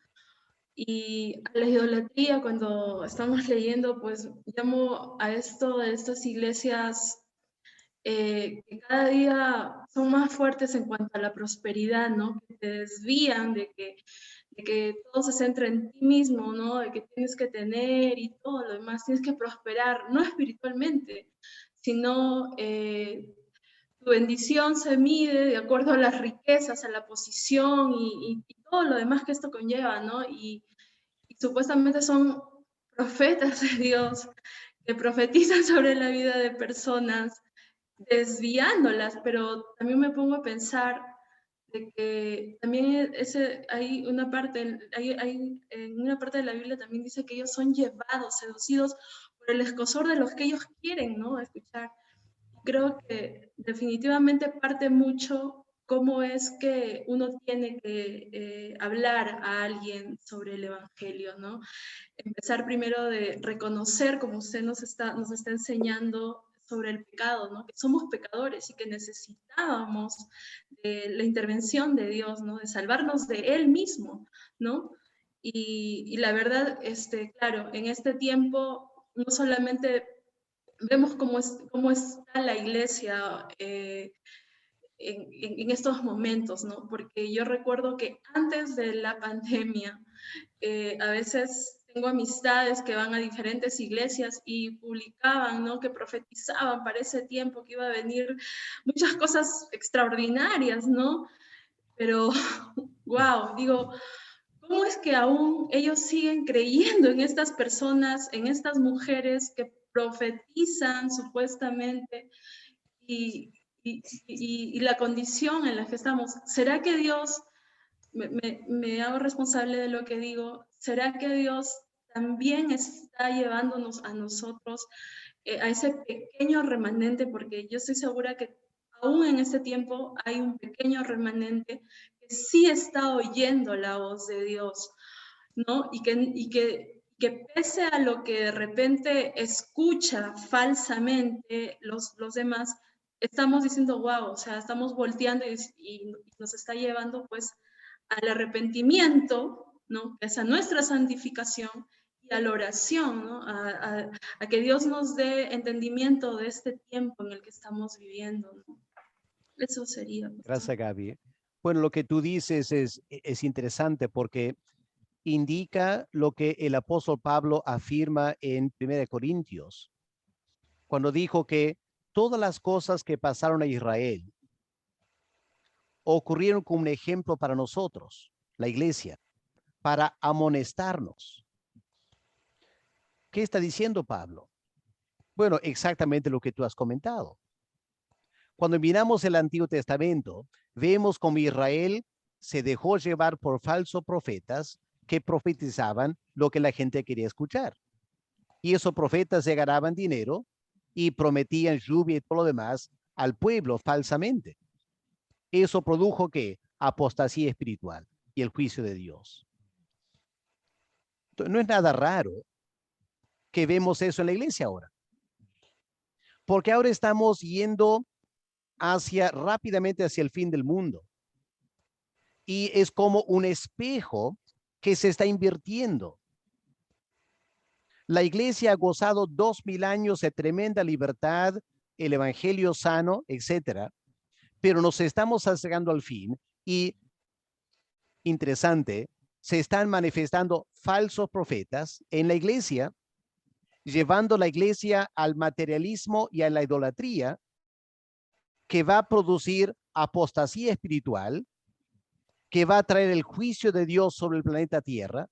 Y a la idolatría, cuando estamos leyendo, pues llamo a esto de estas iglesias que cada día son más fuertes en cuanto a la prosperidad, ¿no? Que te desvían de que todo se centra en ti mismo, ¿no? De que tienes que tener y todo lo demás, tienes que prosperar, no espiritualmente, sino tu bendición se mide de acuerdo a las riquezas, a la posición y todo lo demás que esto conlleva, ¿no? Y supuestamente son profetas de Dios que profetizan sobre la vida de personas, desviándolas, pero también me pongo a pensar de que también hay una parte, en una parte de la Biblia también dice que ellos son llevados, seducidos por el escozor de los que ellos quieren, ¿no? Escuchar. Creo que definitivamente parte mucho cómo es que uno tiene que hablar a alguien sobre el Evangelio, ¿no? Empezar primero de reconocer, como usted nos está enseñando sobre el pecado, ¿no? Que somos pecadores y que necesitábamos de la intervención de Dios, ¿no? De salvarnos de Él mismo, ¿no? Y la verdad, claro, en este tiempo no solamente vemos cómo está la iglesia en estos momentos, ¿no? Porque yo recuerdo que antes de la pandemia, a veces tengo amistades que van a diferentes iglesias y publicaban, ¿no? Que profetizaban para ese tiempo que iba a venir muchas cosas extraordinarias, ¿no? Pero, wow, digo, ¿cómo es que aún ellos siguen creyendo en estas personas, en estas mujeres que profetizan supuestamente y la condición en la que estamos? ¿Será que Dios, me hago responsable de lo que digo, será que Dios también está llevándonos a nosotros, a ese pequeño remanente? Porque yo estoy segura que aún en este tiempo hay un pequeño remanente que sí está oyendo la voz de Dios, ¿no? Y que pese a lo que de repente escucha falsamente los demás, estamos diciendo, wow, o sea, estamos volteando y nos está llevando pues al arrepentimiento, ¿no? Que es a nuestra santificación y a la oración, ¿no? A que Dios nos dé entendimiento de este tiempo en el que estamos viviendo, ¿no? Eso sería. Gracias, Gaby. Bueno, lo que tú dices es interesante porque indica lo que el apóstol Pablo afirma en 1 Corintios, cuando dijo que todas las cosas que pasaron a Israel ocurrieron como un ejemplo para nosotros, la iglesia, para amonestarnos. ¿Qué está diciendo Pablo? Bueno, exactamente lo que tú has comentado. Cuando miramos el Antiguo Testamento, vemos cómo Israel se dejó llevar por falsos profetas que profetizaban lo que la gente quería escuchar. Y esos profetas se ganaban dinero y prometían lluvia y todo lo demás al pueblo falsamente. Eso produjo ¿qué? Apostasía espiritual y el juicio de Dios. Entonces, no es nada raro que vemos eso en la iglesia ahora. Porque ahora estamos yendo rápidamente hacia el fin del mundo. Y es como un espejo que se está invirtiendo. La iglesia ha gozado 2000 años de tremenda libertad, el evangelio sano, etcétera, pero nos estamos acercando al fin y, interesante, se están manifestando falsos profetas en la iglesia, llevando la iglesia al materialismo y a la idolatría, que va a producir apostasía espiritual, que va a traer el juicio de Dios sobre el planeta Tierra.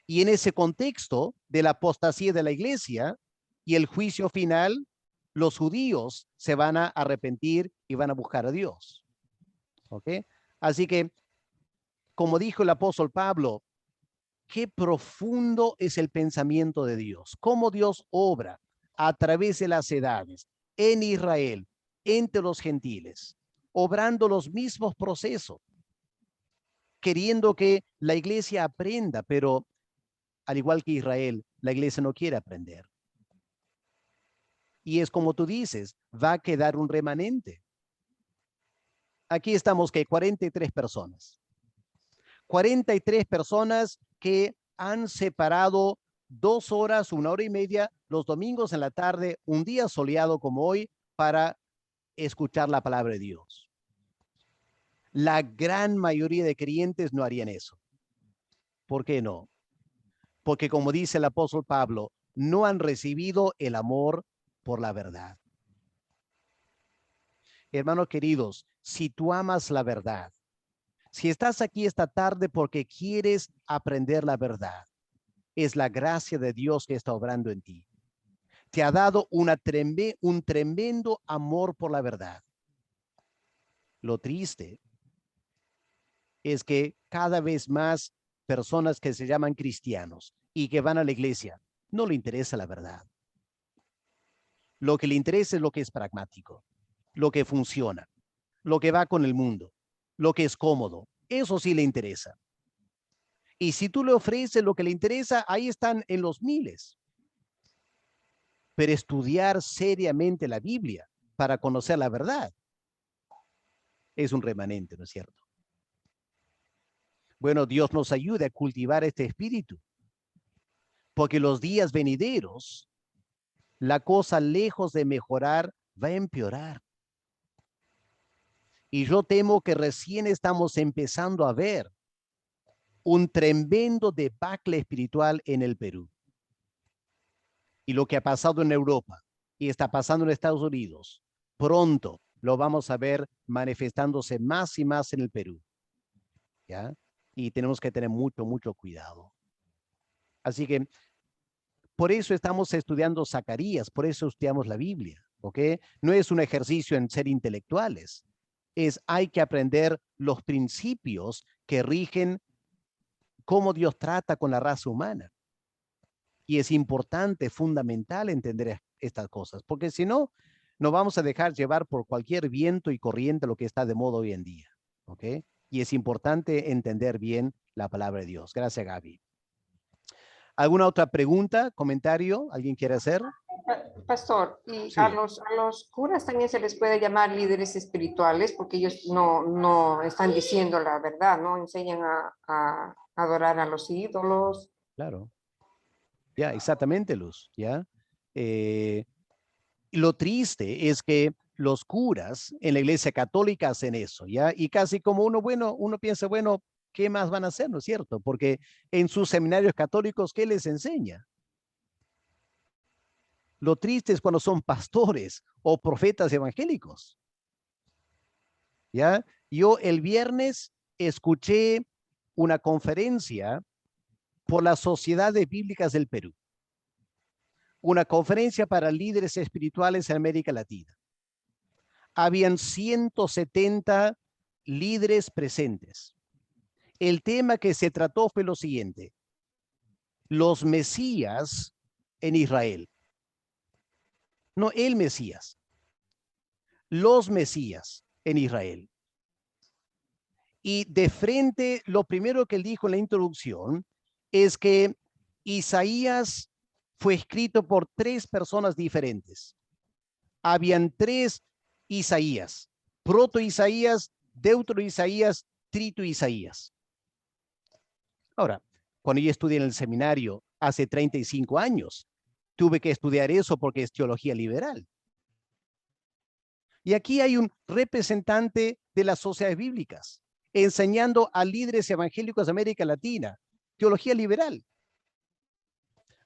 Y en ese contexto de la apostasía de la iglesia y el juicio final, los judíos se van a arrepentir y van a buscar a Dios. ¿Ok? Así que, como dijo el apóstol Pablo, qué profundo es el pensamiento de Dios, cómo Dios obra a través de las edades en Israel, entre los gentiles, obrando los mismos procesos, queriendo que la iglesia aprenda, pero al igual que Israel, la iglesia no quiere aprender. Y es como tú dices, va a quedar un remanente. Aquí estamos que 43 personas. 43 personas que han separado 2 horas, 1 hora y media, los domingos en la tarde, un día soleado como hoy, para escuchar la palabra de Dios. La gran mayoría de creyentes no harían eso. ¿Por qué no? Porque como dice el apóstol Pablo, no han recibido el amor por la verdad. Hermanos queridos, si tú amas la verdad, si estás aquí esta tarde porque quieres aprender la verdad, es la gracia de Dios que está obrando en ti. Te ha dado un tremendo amor por la verdad. Lo triste es que cada vez más personas que se llaman cristianos y que van a la iglesia, no le interesa la verdad. Lo que le interesa es lo que es pragmático, lo que funciona, lo que va con el mundo, lo que es cómodo. Eso sí le interesa. Y si tú le ofreces lo que le interesa, ahí están en los miles. Pero estudiar seriamente la Biblia para conocer la verdad es un remanente, ¿no es cierto? Bueno, Dios nos ayude a cultivar este espíritu, porque los días venideros, la cosa lejos de mejorar va a empeorar. Y yo temo que recién estamos empezando a ver un tremendo debacle espiritual en el Perú. Y lo que ha pasado en Europa y está pasando en Estados Unidos, pronto lo vamos a ver manifestándose más y más en el Perú. ¿Ya? Y tenemos que tener mucho cuidado. Así que por eso estamos estudiando Zacarías, por eso estudiamos la Biblia, ¿ok? No es un ejercicio en ser intelectuales, hay que aprender los principios que rigen cómo Dios trata con la raza humana. Y es importante, fundamental entender estas cosas, porque si no, nos vamos a dejar llevar por cualquier viento y corriente lo que está de moda hoy en día, ¿ok? Y es importante entender bien la palabra de Dios. Gracias, Gaby. ¿Alguna otra pregunta, comentario? ¿Alguien quiere hacer? Pastor, y Sí. a los curas también se les puede llamar líderes espirituales porque ellos no están diciendo la verdad, no enseñan a adorar a los ídolos. Claro. Ya, exactamente, Luz. Ya. Lo triste es que los curas en la iglesia católica hacen eso, ¿ya? Y casi como uno piensa, bueno, ¿qué más van a hacer, no es cierto? Porque en sus seminarios católicos, ¿qué les enseña? Lo triste es cuando son pastores o profetas evangélicos. ¿Ya? Yo el viernes escuché una conferencia por las sociedades bíblicas del Perú. Una conferencia para líderes espirituales en América Latina. Habían 170 líderes presentes. El tema que se trató fue lo siguiente: los Mesías en Israel. No el Mesías, los Mesías en Israel. Y de frente, lo primero que él dijo en la introducción es que Isaías fue escrito por 3 personas diferentes. Habían 3 Isaías: proto-Isaías, deutero-Isaías, trito-Isaías. Ahora, cuando yo estudié en el seminario hace 35 años, tuve que estudiar eso porque es teología liberal. Y aquí hay un representante de las sociedades bíblicas enseñando a líderes evangélicos de América Latina teología liberal.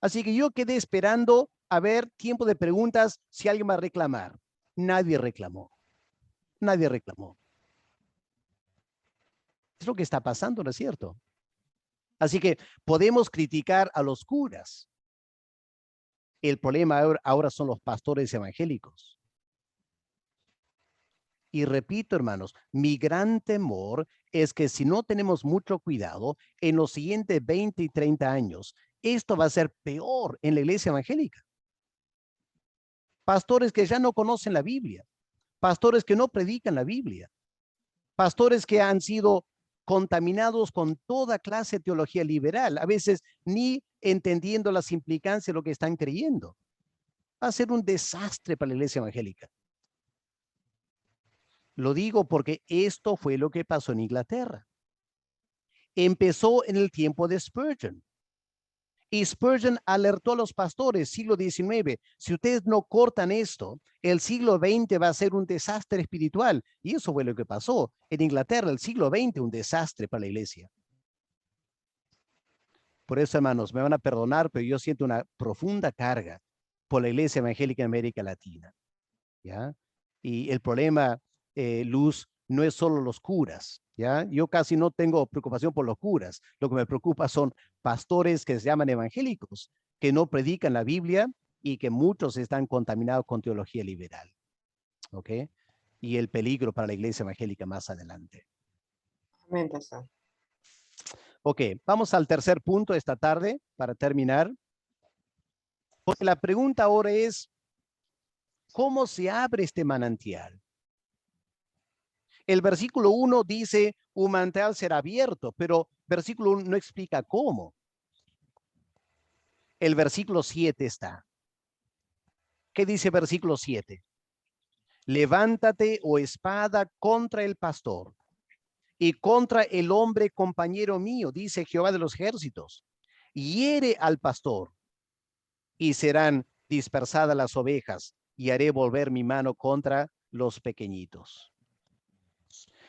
Así que yo quedé esperando a ver tiempo de preguntas si alguien va a reclamar. Nadie reclamó. Nadie reclamó. Es lo que está pasando, ¿no es cierto? Así que podemos criticar a los curas. El problema ahora son los pastores evangélicos. Y repito, hermanos, mi gran temor es que si no tenemos mucho cuidado, en los siguientes 20 y 30 años, esto va a ser peor en la iglesia evangélica. Pastores que ya no conocen la Biblia, pastores que no predican la Biblia, pastores que han sido contaminados con toda clase de teología liberal, a veces ni entendiendo las implicancias de lo que están creyendo. Va a ser un desastre para la iglesia evangélica. Lo digo porque esto fue lo que pasó en Inglaterra. Empezó en el tiempo de Spurgeon. Y Spurgeon alertó a los pastores, siglo XIX, si ustedes no cortan esto, el siglo XX va a ser un desastre espiritual. Y eso fue lo que pasó. En Inglaterra, el siglo XX, un desastre para la iglesia. Por eso, hermanos, me van a perdonar, pero yo siento una profunda carga por la iglesia evangélica en América Latina. ¿Ya? Y el problema, Luz, no es solo los curas. ¿Ya? Yo casi no tengo preocupación por los curas. Lo que me preocupa son pastores que se llaman evangélicos, que no predican la Biblia y que muchos están contaminados con teología liberal. ¿Ok? Y el peligro para la iglesia evangélica más adelante. Amén, pastor. Ok, vamos al tercer punto esta tarde para terminar. Porque la pregunta ahora es, ¿cómo se abre este manantial? El versículo 1 dice, un manantial será abierto, pero versículo 1 no explica cómo. El versículo 7 está. ¿Qué dice versículo 7? Levántate, oh espada, contra el pastor y contra el hombre compañero mío, dice Jehová de los ejércitos. Hiere al pastor y serán dispersadas las ovejas y haré volver mi mano contra los pequeñitos.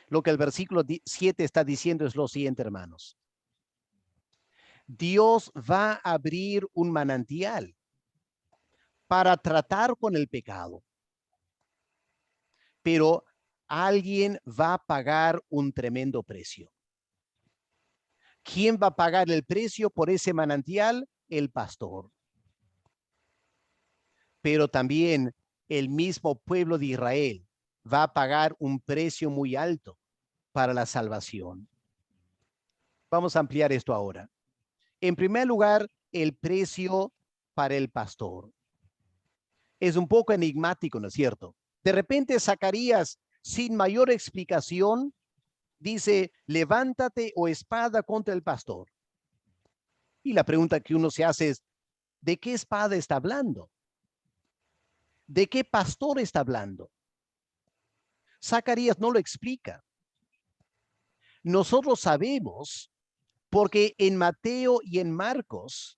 Lo que el versículo 7 está diciendo es lo siguiente, hermanos. Dios va a abrir un manantial para tratar con el pecado. Pero alguien va a pagar un tremendo precio. ¿Quién va a pagar el precio por ese manantial? El pastor. Pero también el mismo pueblo de Israel va a pagar un precio muy alto para la salvación. Vamos a ampliar esto ahora. En primer lugar, el precio para el pastor. Es un poco enigmático, ¿no es cierto? De repente Zacarías, sin mayor explicación, dice, levántate, oh espada, contra el pastor. Y la pregunta que uno se hace es, ¿de qué espada está hablando? ¿De qué pastor está hablando? Zacarías no lo explica. Nosotros sabemos porque en Mateo y en Marcos,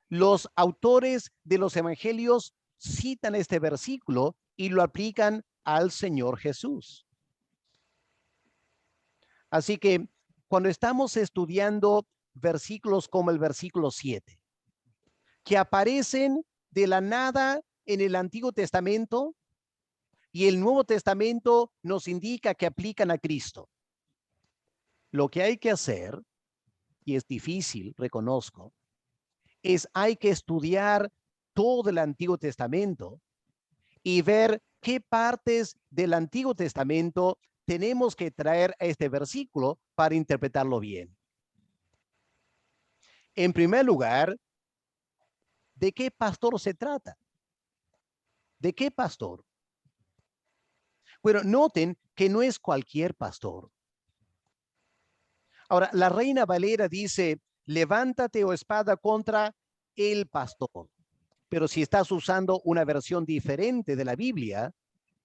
los autores de los evangelios citan este versículo y lo aplican al Señor Jesús. Así que cuando estamos estudiando versículos como el versículo 7, que aparecen de la nada en el Antiguo Testamento y el Nuevo Testamento nos indica que aplican a Cristo. Lo que hay que hacer, y es difícil, reconozco, es hay que estudiar todo el Antiguo Testamento y ver qué partes del Antiguo Testamento tenemos que traer a este versículo para interpretarlo bien. En primer lugar, ¿de qué pastor se trata? ¿De qué pastor? Bueno, noten que no es cualquier pastor. Ahora, la Reina Valera dice, levántate, oh espada, contra el pastor. Pero si estás usando una versión diferente de la Biblia,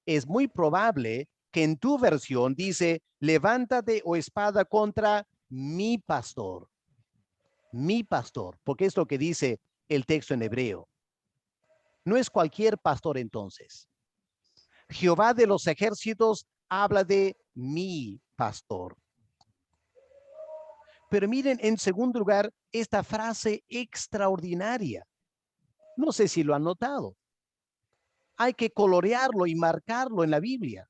es muy probable que en tu versión dice, levántate, oh espada, contra mi pastor. Mi pastor, porque es lo que dice el texto en hebreo. No es cualquier pastor entonces. Jehová de los ejércitos habla de mi pastor. Pero miren, en segundo lugar, esta frase extraordinaria. No sé si lo han notado. Hay que colorearlo y marcarlo en la Biblia.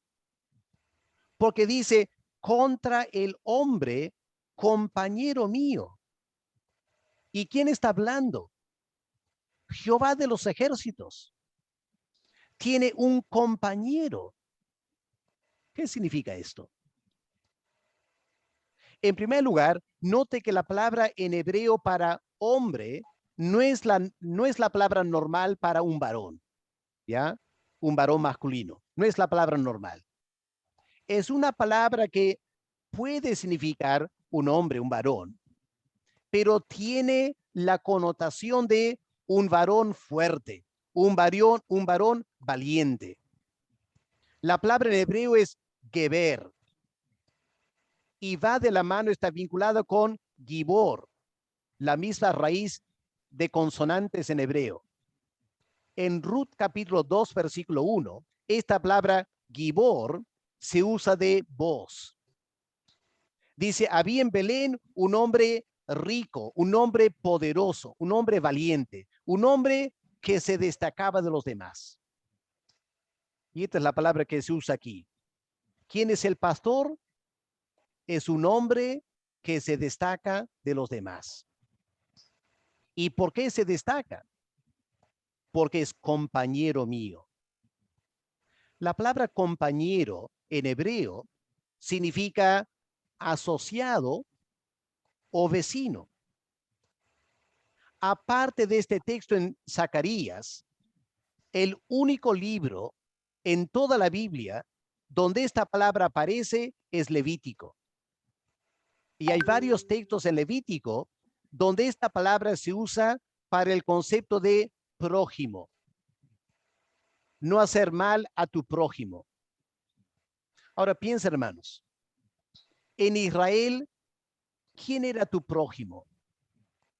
Porque dice, contra el hombre, compañero mío. ¿Y quién está hablando? Jehová de los ejércitos. Tiene un compañero. ¿Qué significa esto? En primer lugar, note que la palabra en hebreo para hombre no es la palabra normal para un varón, ¿ya? Un varón masculino. No es la palabra normal. Es una palabra que puede significar un hombre, un varón, pero tiene la connotación de un varón fuerte, un varón valiente. La palabra en hebreo es geber. Y va de la mano, está vinculada con Gibor, la misma raíz de consonantes en hebreo. En Ruth capítulo 2, versículo 1, esta palabra Gibor se usa de voz. Dice, había en Belén un hombre rico, un hombre poderoso, un hombre valiente, un hombre que se destacaba de los demás. Y esta es la palabra que se usa aquí. ¿Quién es el pastor? Es un hombre que se destaca de los demás. ¿Y por qué se destaca? Porque es compañero mío. La palabra compañero en hebreo significa asociado o vecino. Aparte de este texto en Zacarías, el único libro en toda la Biblia donde esta palabra aparece es Levítico. Y hay varios textos en Levítico donde esta palabra se usa para el concepto de prójimo. No hacer mal a tu prójimo. Ahora piensa, hermanos. En Israel, ¿quién era tu prójimo?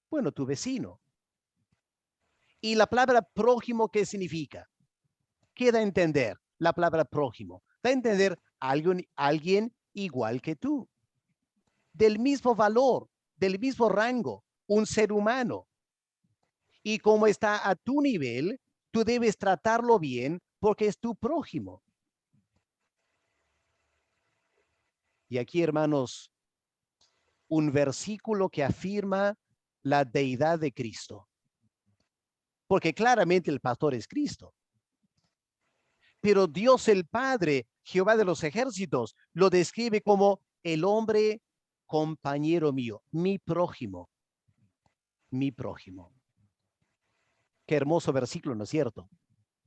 Bueno, tu vecino. ¿Y la palabra prójimo qué significa? ¿Qué da a entender la palabra prójimo? Da a entender alguien igual que tú. Del mismo valor, del mismo rango, un ser humano. Y como está a tu nivel, tú debes tratarlo bien porque es tu prójimo. Y aquí, hermanos, un versículo que afirma la deidad de Cristo. Porque claramente el pastor es Cristo. Pero Dios el Padre, Jehová de los ejércitos, lo describe como el hombre compañero mío, mi prójimo. Mi prójimo. Qué hermoso versículo, ¿no es cierto?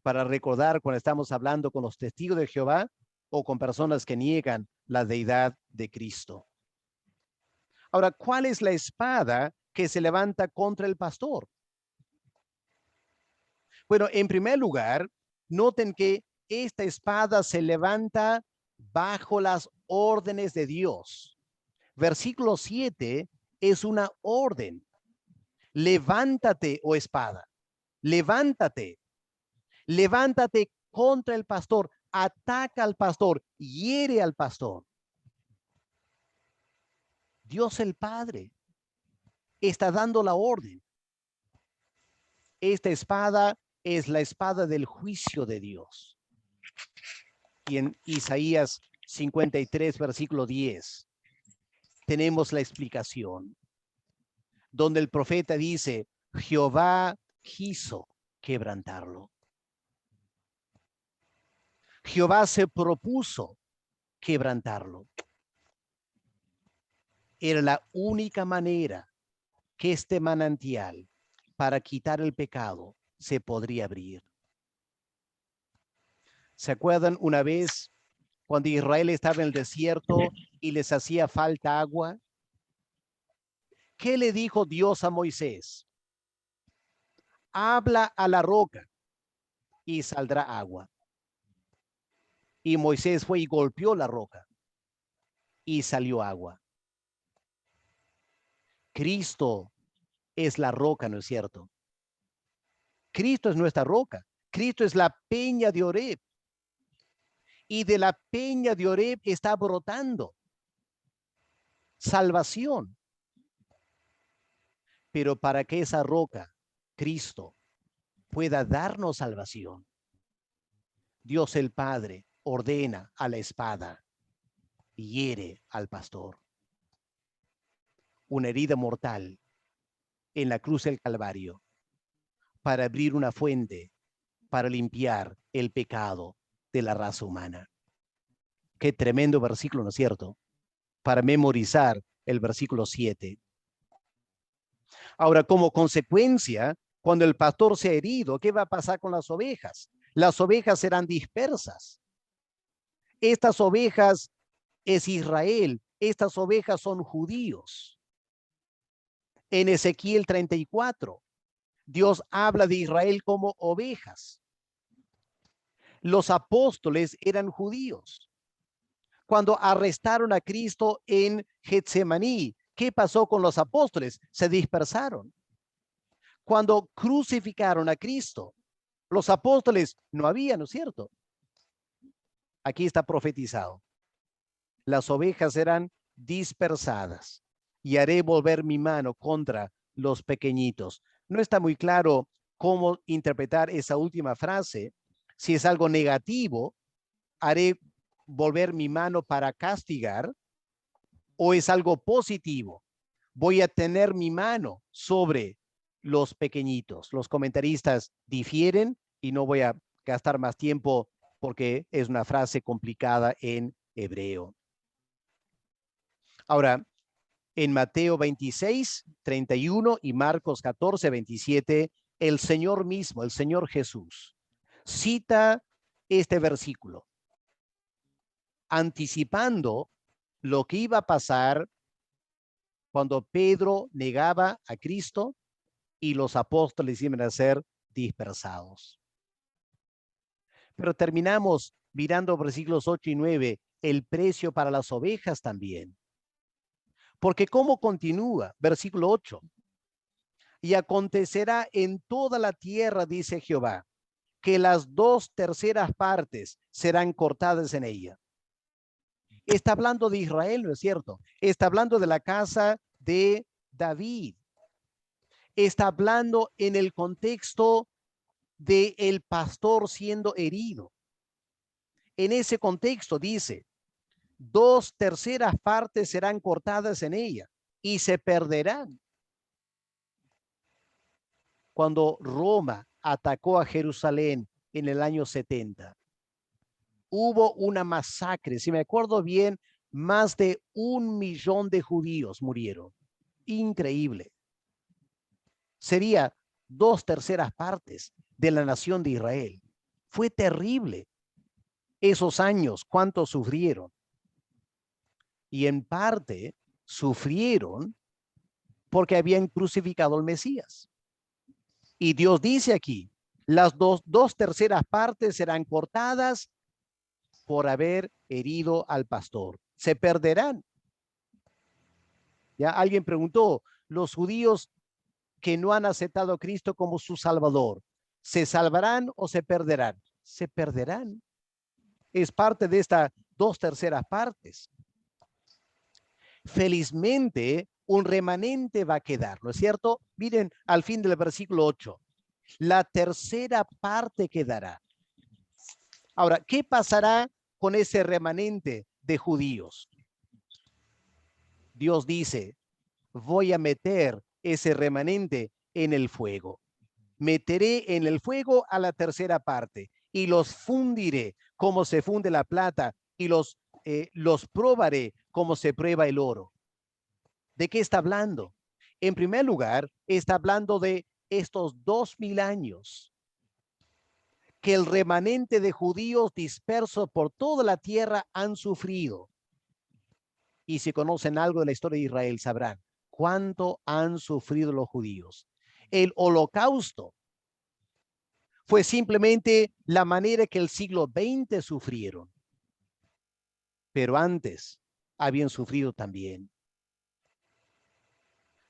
Para recordar cuando estamos hablando con los testigos de Jehová o con personas que niegan la deidad de Cristo. Ahora, ¿cuál es la espada que se levanta contra el pastor? Bueno, en primer lugar, noten que esta espada se levanta bajo las órdenes de Dios. Versículo 7 es una orden. Levántate, oh espada. Levántate. Levántate contra el pastor. Ataca al pastor. Hiere al pastor. Dios el Padre está dando la orden. Esta espada es la espada del juicio de Dios. Y en Isaías 53, versículo 10, tenemos la explicación, donde el profeta dice, Jehová quiso quebrantarlo. Jehová se propuso quebrantarlo. Era la única manera que este manantial para quitar el pecado se podría abrir. ¿Se acuerdan una vez cuando Israel estaba en el desierto y les hacía falta agua? ¿Qué le dijo Dios a Moisés? Habla a la roca y saldrá agua. Y Moisés fue y golpeó la roca y salió agua. Cristo es la roca, ¿no es cierto? Cristo es nuestra roca. Cristo es la peña de Oreb. Y de la peña de Oreb está brotando salvación. Pero para que esa roca, Cristo, pueda darnos salvación, Dios el Padre ordena a la espada y hiere al pastor. Una herida mortal en la cruz del Calvario para abrir una fuente para limpiar el pecado de la raza humana. Qué tremendo versículo, ¿no es cierto? Para memorizar el versículo 7. Ahora, como consecuencia, cuando el pastor se ha herido, ¿qué va a pasar con las ovejas? Las ovejas serán dispersas. Estas ovejas es Israel. Estas ovejas son judíos. En Ezequiel 34, Dios habla de Israel como ovejas. Los apóstoles eran judíos. Cuando arrestaron a Cristo en Getsemaní, ¿Qué pasó con los apóstoles? Se dispersaron. Cuando crucificaron a Cristo, los apóstoles no había, ¿no es cierto? Aquí está profetizado. Las ovejas serán dispersadas y haré volver mi mano contra los pequeñitos. No está muy claro cómo interpretar esa última frase. Si es algo negativo, haré volver mi mano para castigar, o es algo positivo. Voy a tener mi mano sobre los pequeñitos. Los comentaristas difieren y no voy a gastar más tiempo porque es una frase complicada en hebreo. Ahora, en Mateo 26, 31 y Marcos 14, 27, el Señor mismo, el Señor Jesús, cita este versículo, anticipando lo que iba a pasar cuando Pedro negaba a Cristo y los apóstoles iban a ser dispersados. Pero terminamos mirando versículos 8 y 9, el precio para las ovejas también. Porque ¿cómo continúa? Versículo 8. Y acontecerá en toda la tierra, dice Jehová, que las 2/3 partes serán cortadas en ella. Está hablando de Israel, ¿no es cierto? Está hablando de la casa de David. Está hablando en el contexto de el pastor siendo herido. En ese contexto dice, 2/3 partes serán cortadas en ella y se perderán. Cuando Roma atacó a Jerusalén en el año 70, hubo una masacre, si me acuerdo bien, más de 1 millón de judíos murieron. Increíble. Sería 2/3 partes de la nación de Israel. Fue terrible. Esos años, ¿cuántos sufrieron? Y en parte sufrieron porque habían crucificado al Mesías. Y Dios dice aquí, las 2/3 partes serán cortadas por haber herido al pastor. Se perderán. Ya alguien preguntó, los judíos que no han aceptado a Cristo como su Salvador, ¿se salvarán o se perderán? Se perderán. Es parte de estas 2/3 partes. Felizmente, un remanente va a quedar, ¿no es cierto? Miren al fin del versículo 8. La 1/3 parte quedará. Ahora, ¿qué pasará con ese remanente de judíos? Dios dice, voy a meter ese remanente en el fuego. Meteré en el fuego a la 1/3 parte y los fundiré como se funde la plata y los probaré como se prueba el oro. ¿De qué está hablando? En primer lugar, está hablando de estos 2000 años que el remanente de judíos dispersos por toda la tierra han sufrido. Y si conocen algo de la historia de Israel, sabrán cuánto han sufrido los judíos. El holocausto fue simplemente la manera que el siglo XX sufrieron. Pero antes habían sufrido también.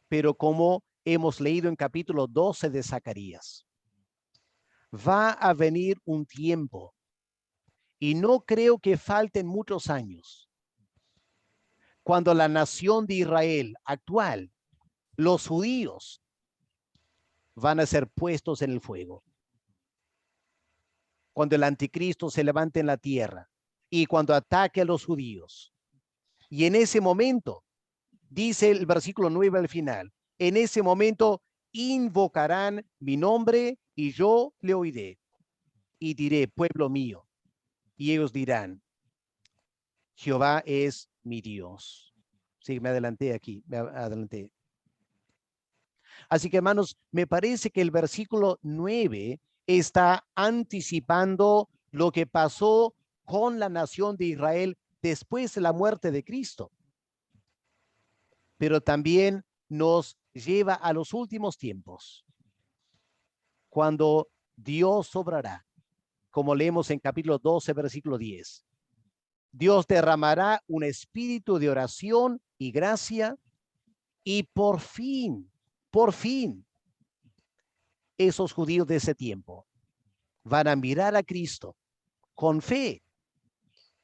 Pero como hemos leído en capítulo 12 de Zacarías, va a venir un tiempo, y no creo que falten muchos años, cuando la nación de Israel actual, los judíos, van a ser puestos en el fuego. Cuando el anticristo se levante en la tierra y cuando ataque a los judíos. Y en ese momento, dice el versículo 9 al final, en ese momento invocarán mi nombre y yo le oiré y diré, pueblo mío. Y ellos dirán, Jehová es mi Dios. Sí, me adelanté aquí, me adelanté. Así que, hermanos, me parece que el versículo 9 está anticipando lo que pasó con la nación de Israel después de la muerte de Cristo. Pero también nos lleva a los últimos tiempos, cuando Dios obrará, como leemos en capítulo 12, versículo 10. Dios derramará un espíritu de oración y gracia Y por fin, esos judíos de ese tiempo van a mirar a Cristo con fe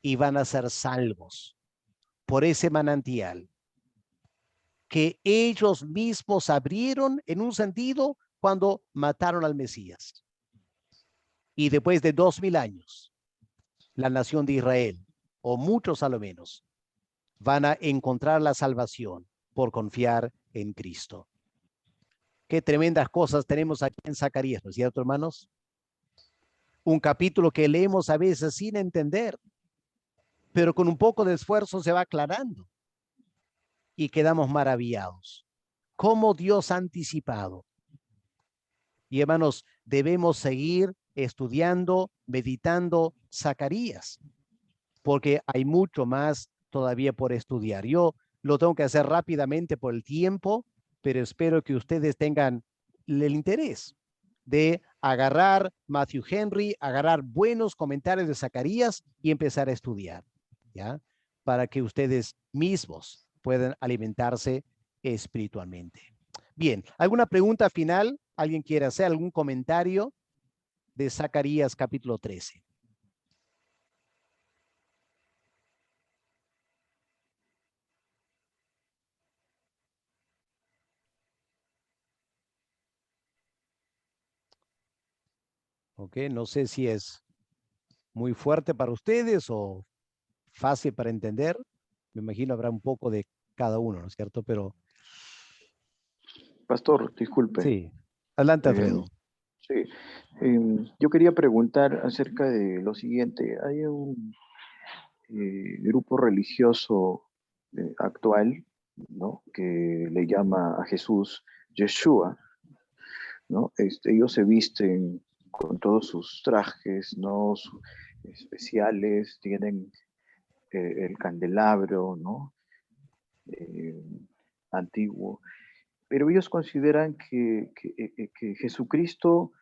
y van a ser salvos por ese manantial que ellos mismos abrieron en un sentido cuando mataron al Mesías. Y después de 2000 años, la nación de Israel, o muchos a lo menos, van a encontrar la salvación por confiar en Cristo. Qué tremendas cosas tenemos aquí en Zacarías, ¿no es cierto, hermanos? Un capítulo que leemos a veces sin entender, pero con un poco de esfuerzo se va aclarando y quedamos maravillados. ¿Cómo Dios ha anticipado? Y hermanos, debemos seguir estudiando, meditando Zacarías, porque hay mucho más todavía por estudiar. Yo lo tengo que hacer rápidamente por el tiempo, pero espero que ustedes tengan el interés de agarrar Matthew Henry, agarrar buenos comentarios de Zacarías y empezar a estudiar, ¿ya? Para que ustedes mismos puedan alimentarse espiritualmente. Bien, ¿alguna pregunta final? ¿Alguien quiere hacer algún comentario de Zacarías capítulo 13? Ok, no sé si es muy fuerte para ustedes o fácil para entender. Me imagino habrá un poco de cada uno, ¿no es cierto? Pero Pastor, disculpe. sí, adelante, Alfredo. Sí, yo quería preguntar acerca de lo siguiente. Hay un grupo religioso actual, ¿no? Que le llama a Jesús Yeshua, ¿no? Ellos se visten con todos sus trajes, ¿no? Especiales, tienen el candelabro, ¿no? Antiguo. Pero ellos consideran que Jesucristo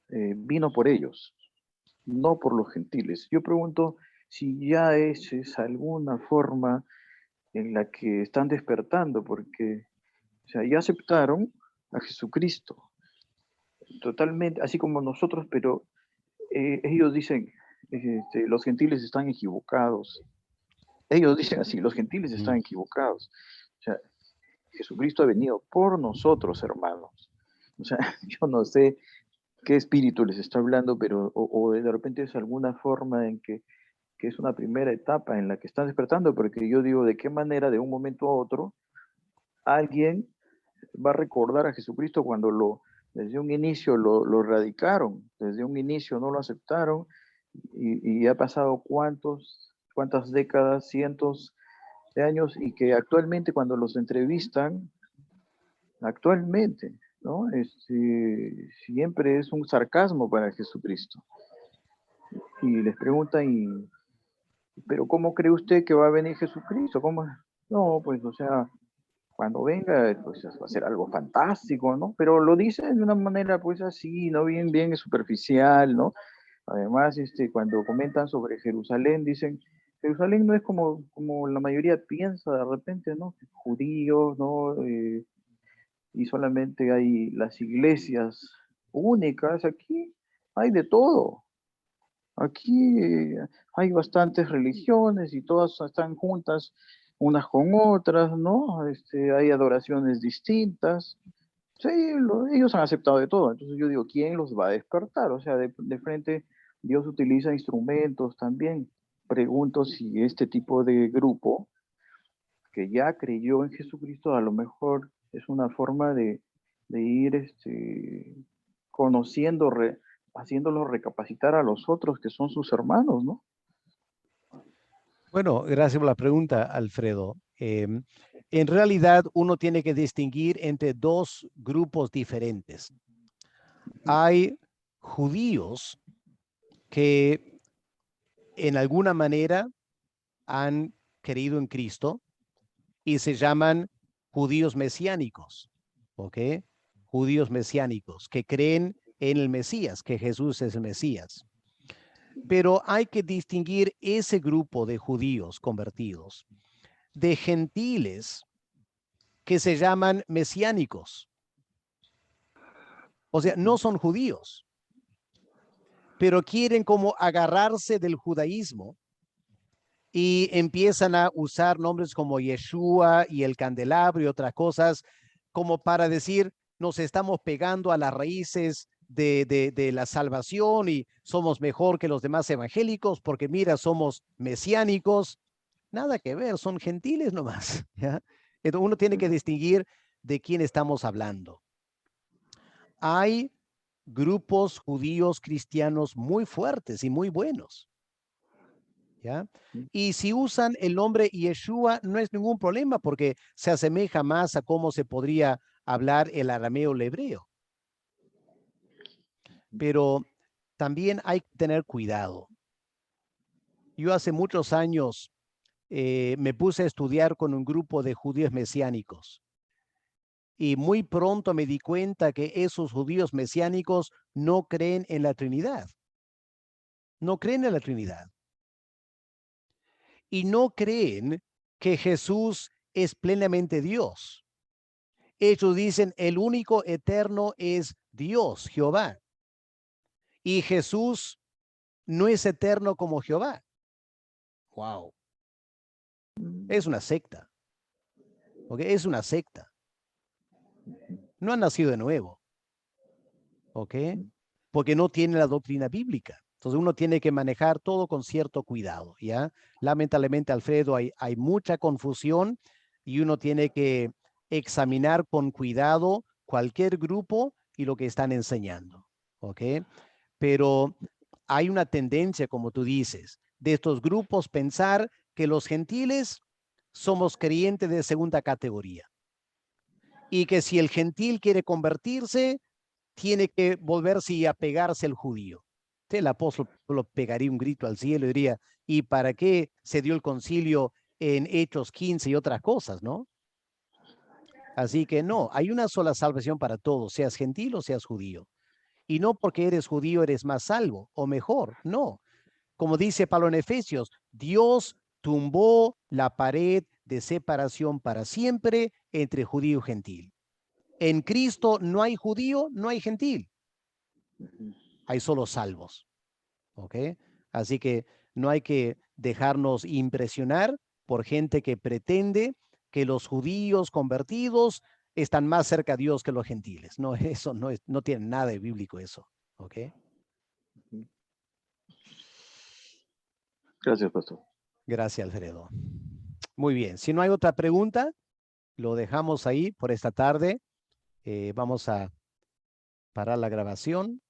vino por ellos, no por los gentiles. Yo pregunto si ya esa es alguna forma en la que están despertando, porque o sea, ya aceptaron a Jesucristo totalmente, así como nosotros, pero ellos dicen, los gentiles están equivocados. Ellos dicen así, los gentiles están equivocados. O sea, Jesucristo ha venido por nosotros, hermanos. O sea, yo no sé qué espíritu les está hablando, pero o de repente es alguna forma en que es una primera etapa en la que están despertando, porque yo digo, ¿de qué manera de un momento a otro alguien va a recordar a Jesucristo cuando desde un inicio lo radicaron, desde un inicio no lo aceptaron y ha pasado cuántas décadas, cientos de años y que actualmente cuando los entrevistan, actualmente, ¿no? Siempre es un sarcasmo para Jesucristo. Y les preguntan, ¿pero cómo cree usted que va a venir Jesucristo? ¿Cómo? No, pues, o sea, cuando venga, pues va a ser algo fantástico, ¿no? Pero lo dicen de una manera, pues así, ¿no? Bien superficial, ¿no? Además, cuando comentan sobre Jerusalén, dicen, Jerusalén no es como la mayoría piensa de repente, ¿no? Judíos, ¿no? Y solamente hay las iglesias únicas. Aquí hay de todo. Aquí hay bastantes religiones y todas están juntas unas con otras, ¿no? Hay adoraciones distintas. Sí, ellos han aceptado de todo. Entonces yo digo, ¿quién los va a despertar? O sea, de frente Dios utiliza instrumentos también. Pregunto si este tipo de grupo que ya creyó en Jesucristo a lo mejor es una forma de ir conociendo, haciéndolos recapacitar a los otros que son sus hermanos, ¿no? Bueno, gracias por la pregunta, Alfredo. En realidad, uno tiene que distinguir entre dos grupos diferentes. Hay judíos que en alguna manera han creído en Cristo y se llaman judíos mesiánicos, ¿ok? Judíos mesiánicos que creen en el Mesías, que Jesús es el Mesías. Pero hay que distinguir ese grupo de judíos convertidos de gentiles que se llaman mesiánicos. O sea, no son judíos, pero quieren como agarrarse del judaísmo y empiezan a usar nombres como Yeshua y el candelabro y otras cosas como para decir, nos estamos pegando a las raíces de la salvación y somos mejor que los demás evangélicos porque mira, somos mesiánicos. Nada que ver, son gentiles nomás. ¿Ya? Entonces uno tiene que distinguir de quién estamos hablando. Hay grupos judíos cristianos muy fuertes y muy buenos. ¿Ya? Y si usan el nombre Yeshua, no es ningún problema porque se asemeja más a cómo se podría hablar el arameo o el hebreo. Pero también hay que tener cuidado. Yo hace muchos años me puse a estudiar con un grupo de judíos mesiánicos. Y muy pronto me di cuenta que esos judíos mesiánicos no creen en la Trinidad. No creen en la Trinidad. Y no creen que Jesús es plenamente Dios. Ellos dicen el único eterno es Dios, Jehová. Y Jesús no es eterno como Jehová. Wow. Es una secta. ¿Ok? Es una secta. No han nacido de nuevo. ¿Ok? Porque no tienen la doctrina bíblica. Entonces uno tiene que manejar todo con cierto cuidado, ¿ya? Lamentablemente, Alfredo, hay mucha confusión y uno tiene que examinar con cuidado cualquier grupo y lo que están enseñando, ¿ok? Pero hay una tendencia, como tú dices, de estos grupos pensar que los gentiles somos creyentes de segunda categoría y que si el gentil quiere convertirse, tiene que volverse y apegarse al judío. El apóstol lo pegaría un grito al cielo y diría, ¿y para qué se dio el concilio en Hechos 15 y otras cosas, no? Así que no, hay una sola salvación para todos, seas gentil o seas judío. Y no porque eres judío eres más salvo o mejor, no. Como dice Pablo en Efesios, Dios tumbó la pared de separación para siempre entre judío y gentil. En Cristo no hay judío, no hay gentil. Hay solo salvos. ¿Ok? Así que no hay que dejarnos impresionar por gente que pretende que los judíos convertidos están más cerca de Dios que los gentiles. No, eso no tiene nada de bíblico eso. ¿Ok? Gracias, pastor. Gracias, Alfredo. Muy bien. Si no hay otra pregunta, lo dejamos ahí por esta tarde. Vamos a parar la grabación.